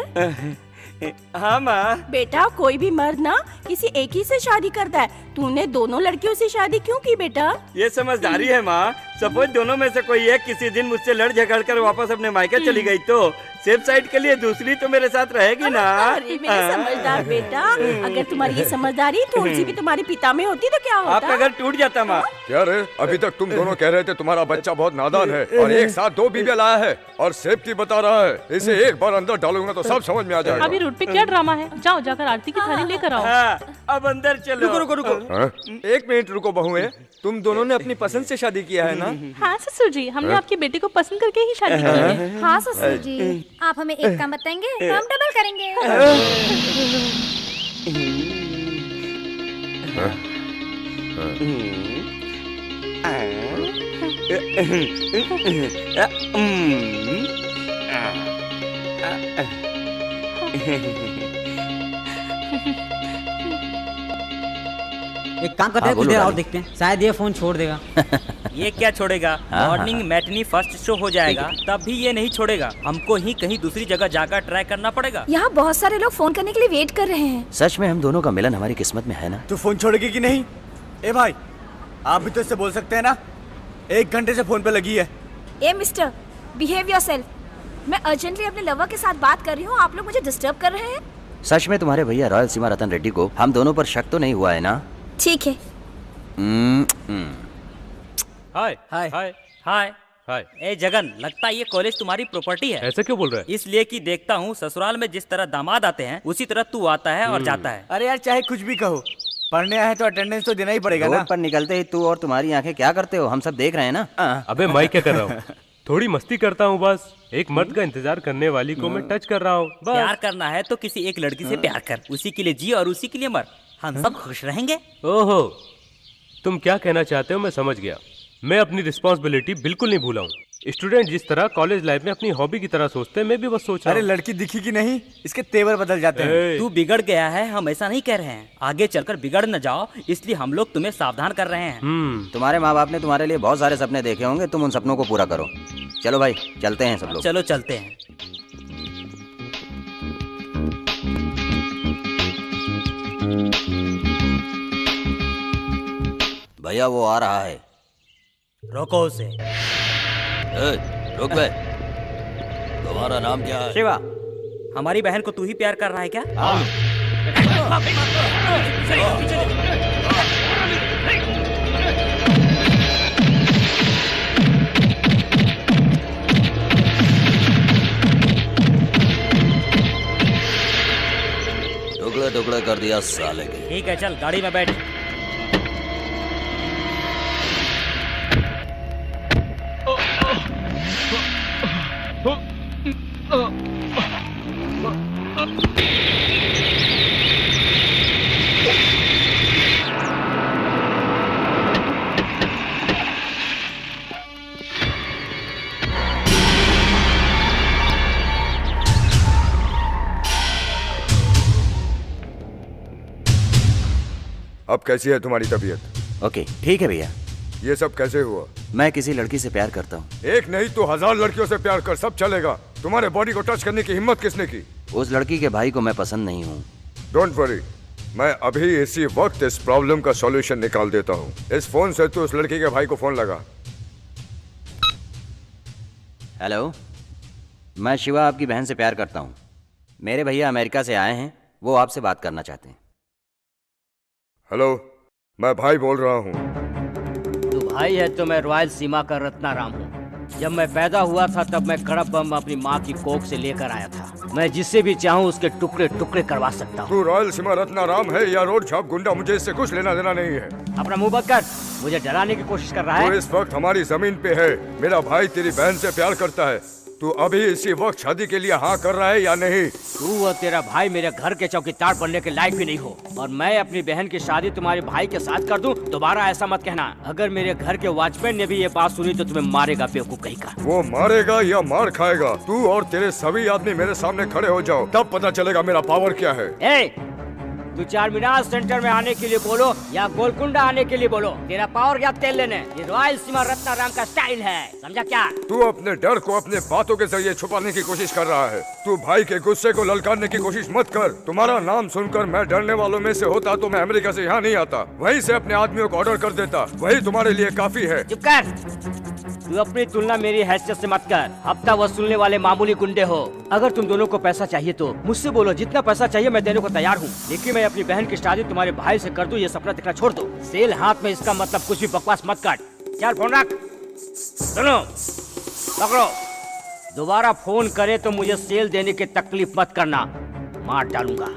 हाँ माँ। बेटा कोई भी मर्द ना किसी एक ही से शादी करता है। तूने दोनों लड़कियों से शादी क्यों की बेटा? ये समझदारी है माँ। सपोज दोनों में से कोई एक किसी दिन मुझसे लड़ झगड़ कर वापस अपने मायके चली गई तो सेफ साइड के लिए दूसरी तो मेरे साथ रहेगी ना। अरे मेरे समझदार बेटा, अगर तुम्हारी ये समझदारी थोड़ी सी भी तुम्हारे पिता में होती तो क्या होता? आपका घर टूट जाता माँ। क्या रे, अभी तक तुम दोनों कह रहे थे तुम्हारा बच्चा बहुत नादान है और एक साथ 2 बीवियां लाया है और सेफ्टी बता रहा है। इसे एक बार अंदर डालूंगा तो सब समझ में आ जाएगा। अभी रोड पे क्या ड्रामा है? जाओ जाकर आरती की थाली लेकर आओ। अब अंदर चलो। रुको रुको रुको। हाँ? एक मिनट रुको बहुए, तुम दोनों ने अपनी पसंद से शादी किया है ना? हाँ ससुर जी, हमने आपकी बेटी को पसंद करके ही शादी की है। हाँ ससुर जी, आप हमें एक काम बताएंगे तो हम डबल करेंगे। एक काम करते हैं, कुछ देर और देखते हैं, शायद ये फोन छोड़ देगा। ये क्या छोड़ेगा? मॉर्निंग मैटनी फर्स्ट शो हो जाएगा, तब भी ये नहीं छोड़ेगा। हमको ही कहीं दूसरी जगह जाकर ट्राई करना पड़ेगा। यहाँ बहुत सारे लोग फोन करने के लिए वेट कर रहे हैं। सच में हम दोनों का मिलन हमारी किस्मत में है ना? तू फोन छोड़ेगी कि नहीं? ए भाई, आप भी तो इससे बोल सकते हैं ना, 1 घंटे से फोन पे लगी है। ए मिस्टर, बिहेव योरसेल्फ। मैं अर्जेंटली अपने लवर के साथ बात कर रही हूँ, आप लोग मुझे डिस्टर्ब कर रहे हैं। सच में तुम्हारे भैया रॉयल सीमा रतन रेड्डी को हम दोनों पर शक तो नहीं हुआ है ना? ठीक है। हाय हाय हाय हाय हाय। ए जगन, लगता है ये कॉलेज तुम्हारी प्रॉपर्टी है। ऐसा क्यों बोल रहा है? इसलिए कि देखता हूँ ससुराल में जिस तरह दामाद आते हैं उसी तरह तू आता है और जाता है। अरे यार, चाहे कुछ भी कहो, पढ़ने आए तो अटेंडेंस तो देना ही पड़ेगा ना। रोड पर निकलते ही तू और तुम्हारी आंखें क्या करते हो, हम सब देख रहे हैं ना। अबे मैं क्या कर रहा हूँ? थोड़ी मस्ती करता हूँ बस। एक मर्द का इंतजार करने वाली को मैं टच कर रहा हूँ। प्यार करना है तो किसी एक लड़की से प्यार कर, उसी के लिए जी और उसी के लिए मर, हम सब खुश रहेंगे। ओहो, तुम क्या कहना चाहते हो मैं समझ गया। मैं अपनी रिस्पॉन्सिबिलिटी बिल्कुल नहीं भूला हूँ। स्टूडेंट जिस तरह कॉलेज लाइफ में अपनी हॉबी की तरह सोचते हैं, मैं भी बस सोच रहा हूँ। अरे लड़की दिखी कि नहीं, इसके तेवर बदल जाते हैं। तू बिगड़ गया है, हम ऐसा नहीं कह रहे हैं। आगे चलकर बिगड़ न जाओ, इसलिए हम लोग तुम्हें सावधान कर रहे हैं। तुम्हारे माँ बाप ने तुम्हारे लिए बहुत सारे सपने देखे होंगे, तुम उन सपनों को पूरा करो। चलो भाई, चलते हैं सब लोग। चलो चलते हैं। भैया वो आ रहा है। रोको उसे। रुक बे। तुम्हारा नाम क्या है? शिवा। हमारी बहन को तू ही प्यार कर रहा है क्या? टुकड़े टुकड़े कर दिया साले के। ठीक है, चल गाड़ी में बैठ। अब कैसी है तुम्हारी तबीयत? ओके, ठीक है भैया। ये सब कैसे हुआ? मैं किसी लड़की से प्यार करता हूँ। एक नहीं तो 1000 लड़कियों से प्यार कर, सब चलेगा। तुम्हारे बॉडी को टच करने की हिम्मत किसने की? उस लड़की के भाई को मैं पसंद नहीं हूँ। डोंट वरी, मैं अभी इसी वक्त इस प्रॉब्लम का सॉल्यूशन निकाल देता हूँ। इस फोन से तू उस लड़की के भाई को फोन लगा। हेलो, मैं शिवा आपकी बहन से प्यार करता हूँ। मेरे भैया अमेरिका से आए हैं, वो आपसे बात करना चाहते हैं। हेलो, मैं भाई बोल रहा हूँ। तू भाई है तो मैं रॉयल सीमा का रत्नाराम हूँ। जब मैं पैदा हुआ था तब मैं कड़क बम अपनी माँ की कोख से लेकर आया था। मैं जिससे भी चाहूँ उसके टुकड़े टुकड़े करवा सकता हूँ। तू रॉयल सीमा रत्नाराम है या रोड छाप गुंडा, मुझे इससे कुछ लेना देना नहीं है। अपना मुंह बंद कर, मुझे डराने की कोशिश कर रहा है। तू इस वक्त हमारी जमीन पे है। मेरा भाई तेरी बहन से प्यार करता है। तू अभी इसी वक्त शादी के लिए हाँ कर रहा है या नहीं? तू और तेरा भाई मेरे घर के चौकीदार बनने के लायक भी नहीं हो, और मैं अपनी बहन की शादी तुम्हारे भाई के साथ कर दूं, दोबारा ऐसा मत कहना। अगर मेरे घर के वॉचमैन ने भी ये बात सुनी तो तुम्हें मारेगा बेवकूफ कहीं का। वो मारेगा या मार खाएगा? तू और तेरे सभी आदमी मेरे सामने खड़े हो जाओ, तब पता चलेगा मेरा पावर क्या है। तू चार मीनार सेंटर में आने के लिए बोलो या गोलकुंडा आने के लिए बोलो, तेरा पावर या तेल लेने। ये रॉयल सीमा रत्नाराम का स्टाइल है, समझा क्या? तू अपने डर को अपने बातों के जरिए छुपाने की कोशिश कर रहा है। तू भाई के गुस्से को ललकारने की कोशिश मत कर। तुम्हारा नाम सुनकर मैं डरने वालों में से होता तो मैं अमेरिका से यहाँ नहीं आता, वहीं से अपने आदमियों को ऑर्डर कर देता। वही तुम्हारे लिए काफी है। चुप कर। तू अपनी तुलना मेरी हैसियत से मत कर। हफ्ता वसूलने वाले मामूली गुंडे हो। अगर तुम दोनों को पैसा चाहिए तो मुझसे बोलो, जितना पैसा चाहिए मैं देने को तैयार हूँ, लेकिन मैं अपनी बहन की शादी तुम्हारे भाई से कर दूं, ये सपना देखना छोड़ दो। सेल हाथ में, इसका मतलब कुछ भी बकवास मत काट। चल फोन रख। सुनो, पकड़ो। दोबारा फोन करे तो मुझे सेल देने की तकलीफ मत करना, मार डालूंगा।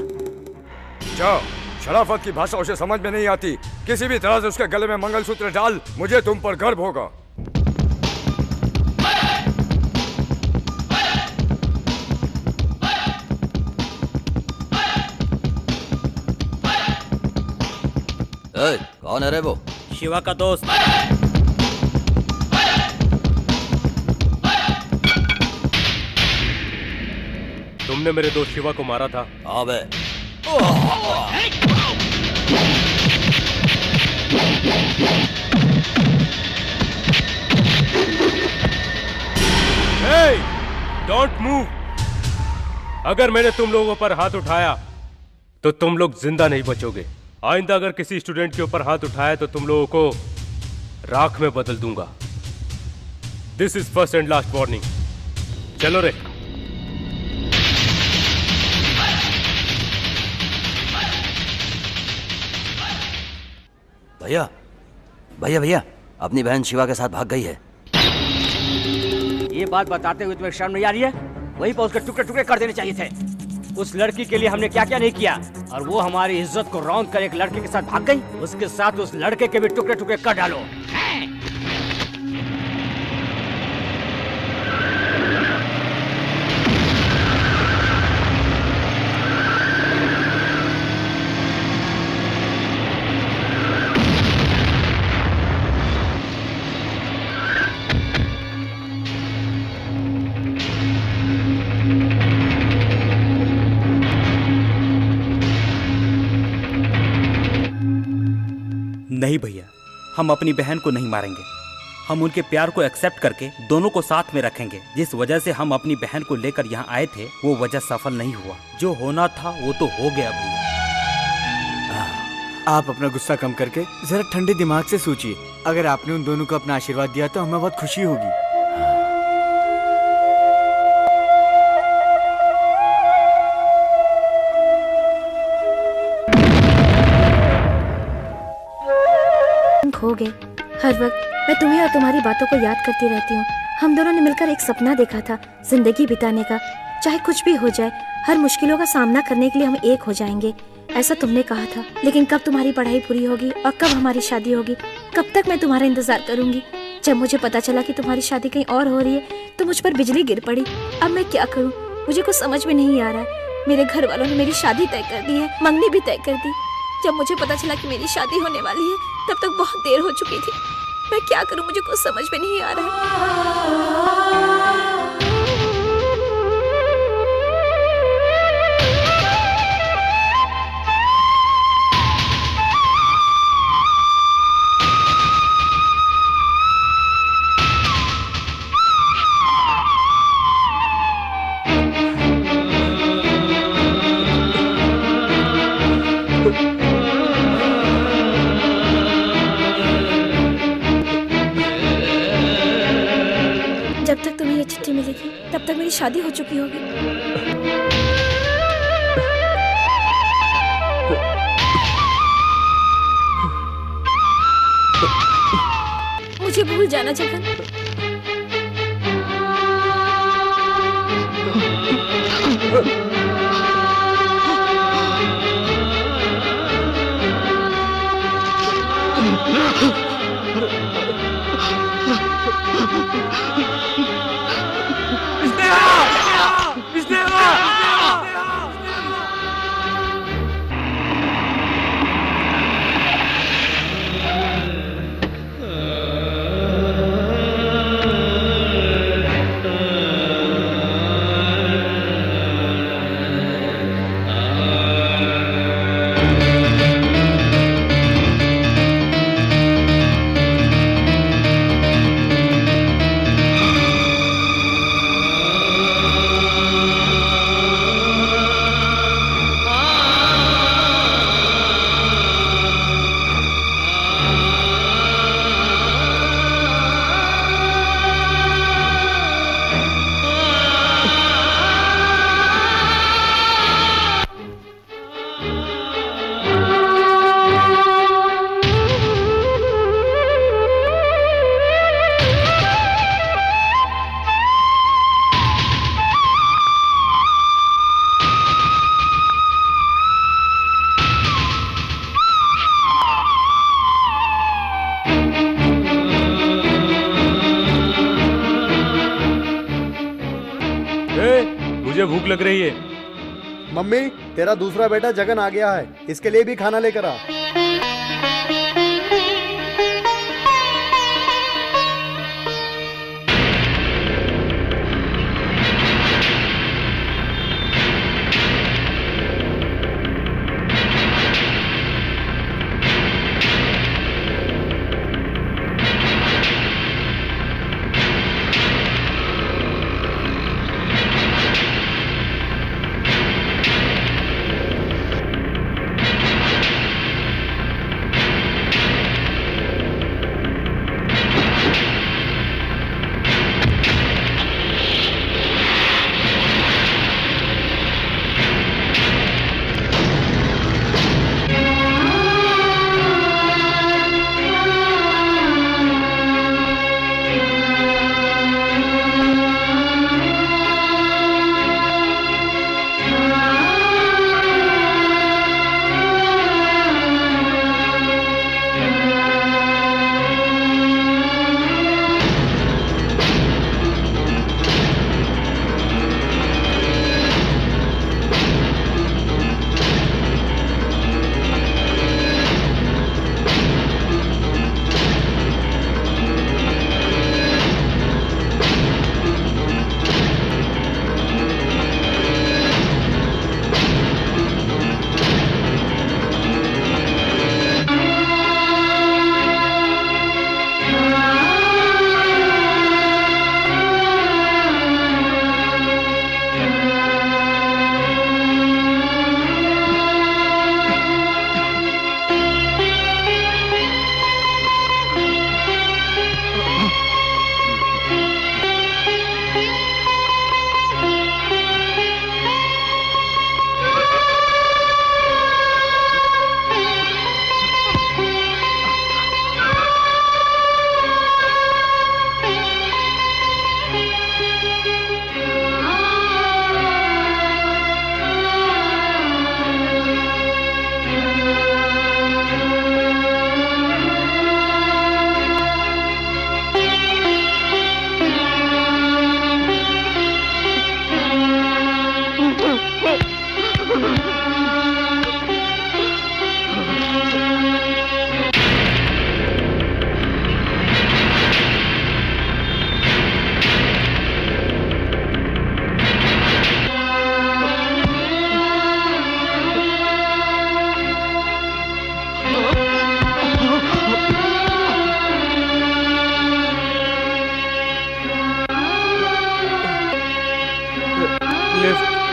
जाओ, शराफत की भाषा उसे समझ में नहीं आती। किसी भी तरह से उसके गले में मंगलसूत्र डाल, मुझे तुम पर गर्व होगा। कौन है रे वो? शिवा का दोस्त। तुमने मेरे दोस्त शिवा को मारा था? हाँ बे। Don't move. अगर मैंने तुम लोगों पर हाथ उठाया तो तुम लोग जिंदा नहीं बचोगे। आइंदा अगर किसी स्टूडेंट के ऊपर हाथ उठाया तो तुम लोगों को राख में बदल दूंगा। This is first and last warning. चलो रे। भैया भैया भैया, अपनी बहन शिवा के साथ भाग गई है। ये बात बताते हुए तुम्हें शर्म नहीं आ रही है? वहीं पर उसके टुकड़े टुकड़े कर देने चाहिए थे। उस लड़की के लिए हमने क्या क्या नहीं किया, और वो हमारी इज्जत को रौंद कर एक लड़के के साथ भाग गई। उसके साथ उस लड़के के भी टुकड़े टुकड़े कर डालो। नहीं भैया, हम अपनी बहन को नहीं मारेंगे। हम उनके प्यार को एक्सेप्ट करके दोनों को साथ में रखेंगे। जिस वजह से हम अपनी बहन को लेकर यहाँ आए थे वो वजह सफल नहीं हुआ। जो होना था वो तो हो गया भैया। आप अपना गुस्सा कम करके जरा ठंडे दिमाग से सोचिए। अगर आपने उन दोनों को अपना आशीर्वाद दिया तो हमें बहुत खुशी होगी। खो गए। हर वक्त मैं तुम्हें और तुम्हारी बातों को याद करती रहती हूँ। हम दोनों ने मिलकर एक सपना देखा था, जिंदगी बिताने का। चाहे कुछ भी हो जाए, हर मुश्किलों का सामना करने के लिए हम एक हो जाएंगे, ऐसा तुमने कहा था। लेकिन कब तुम्हारी पढ़ाई पूरी होगी और कब हमारी शादी होगी? कब तक मैं तुम्हारा इंतजार करूंगी? जब मुझे पता चला कि तुम्हारी शादी कहीं और हो रही है तो मुझ पर बिजली गिर पड़ी। अब मैं क्या करूँ, मुझे कुछ समझ में नहीं आ रहा है। मेरे घर वालों ने मेरी शादी तय कर दी है, मंगनी भी तय कर दी। जब मुझे पता चला कि मेरी शादी होने वाली है तब तक बहुत देर हो चुकी थी। मैं क्या करूं, मुझे कुछ समझ में नहीं आ रहा है। जब तक तुम्हें ये चिट्ठी मिली थी तब तक मेरी शादी हो चुकी होगी। मुझे भूल जाना जगन। भूख लग रही है। मम्मी, तेरा दूसरा बेटा जगन आ गया है, इसके लिए भी खाना लेकर आ।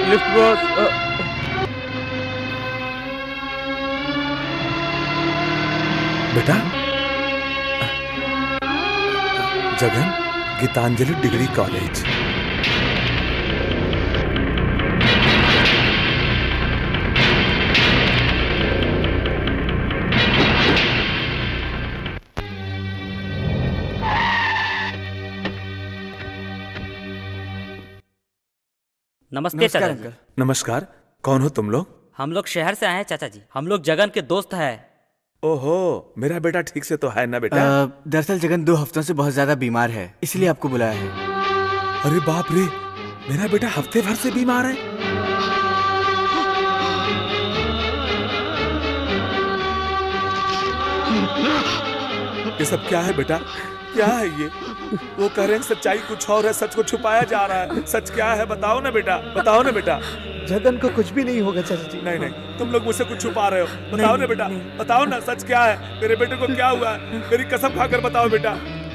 Lift boss. बेटा, जगन, गीतांजलि डिग्री कॉलेज। नमस्ते चाचा जी। नमस्कार, कौन हो तुम लोग? हम लोग शहर से आए हैं चाचा जी। हम लोग जगन के दोस्त हैं। ओहो, मेरा बेटा ठीक से तो है ना बेटा? दरअसल जगन 2 हफ्तों से बहुत ज्यादा बीमार है, इसलिए आपको बुलाया है। अरे बाप रे, मेरा बेटा हफ्ते भर से बीमार है। ये सब क्या है बेटा? क्या है ये? वो कह रहे हैं सच्चाई कुछ और है, सच को छुपाया जा रहा है। सच क्या है बताओ ना बेटा, बताओ ना बेटा। जगन को कुछ भी नहीं होगा चाचा जी। नहीं नहीं, तुम लोग मुझसे कुछ छुपा रहे हो। बताओ ना बेटा, बताओ ना सच क्या है। मेरे बेटे को क्या हुआ है? मेरी कसम खाकर बताओ बेटा।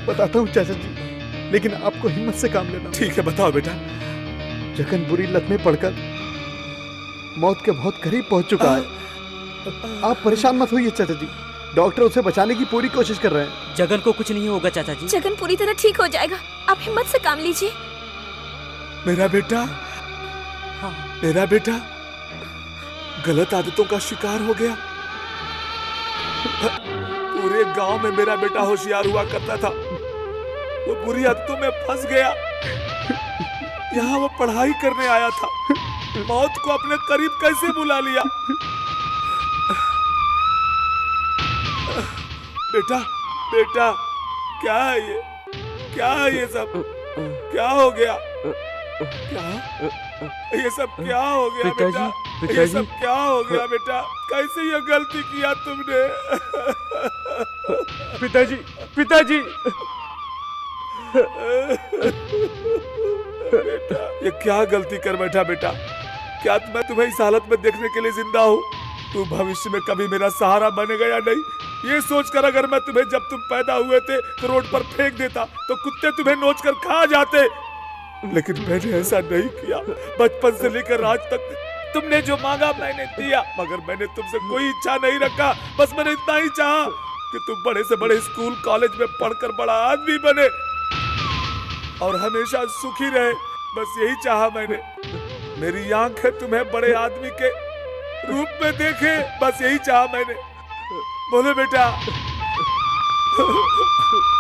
बताता हूँ चाचा जी, लेकिन आपको हिम्मत से काम लेना। ठीक है, बताओ बेटा। जगन बुरी लत में पड़कर मौत के बहुत करीब पहुंच चुका है। आप परेशान मत होइए चाचा जी, डॉक्टर उसे बचाने की पूरी कोशिश कर रहे हैं। जगन को कुछ नहीं होगा चाचा जी। जगन पूरी तरह ठीक हो जाएगा, आप हिम्मत से काम लीजिए। मेरा बेटा, हाँ। मेरा बेटा गलत आदतों का शिकार हो गया। पूरे गांव में मेरा बेटा होशियार हुआ करता था, वो बुरी आदतों में फंस गया। यहाँ वो पढ़ाई करने आया था, मौत को अपने करीब कैसे बुला लिया। बेटा, बेटा, क्या है ये? क्या है ये सब? क्या हो गया? क्या? ये सब क्या हो गया बेटा? ये सब क्या हो गया बेटा? कैसे ये गलती किया तुमने? पिताजी, पिताजी। बेटा, ये क्या गलती कर बैठा बेटा? क्या मैं तुम्हें इस हालत में देखने के लिए जिंदा हूँ? तू भविष्य में कभी मेरा सहारा बनेगा या नहीं, ये सोचकर अगर मैं तुम्हें जब तुम पैदा हुए थे तो रोड पर फेंक देता तो कुत्ते तुम्हें नोच कर खा जाते, लेकिन मैंने ऐसा नहीं किया। बचपन से लेकर आज तक तुमने जो मांगा मैंने दिया, मगर मैंने तुमसे कोई इच्छा नहीं रखा। बस मैंने इतना ही चाहा कि तुम बड़े से बड़े स्कूल कॉलेज में पढ़कर बड़ा आदमी बने और हमेशा सुखी रहे। बस यही चाहा मैंने। मेरी आंखें तुम्हें बड़े आदमी के रूप में देखे, बस यही चाहा मैंने। बोलो बेटा।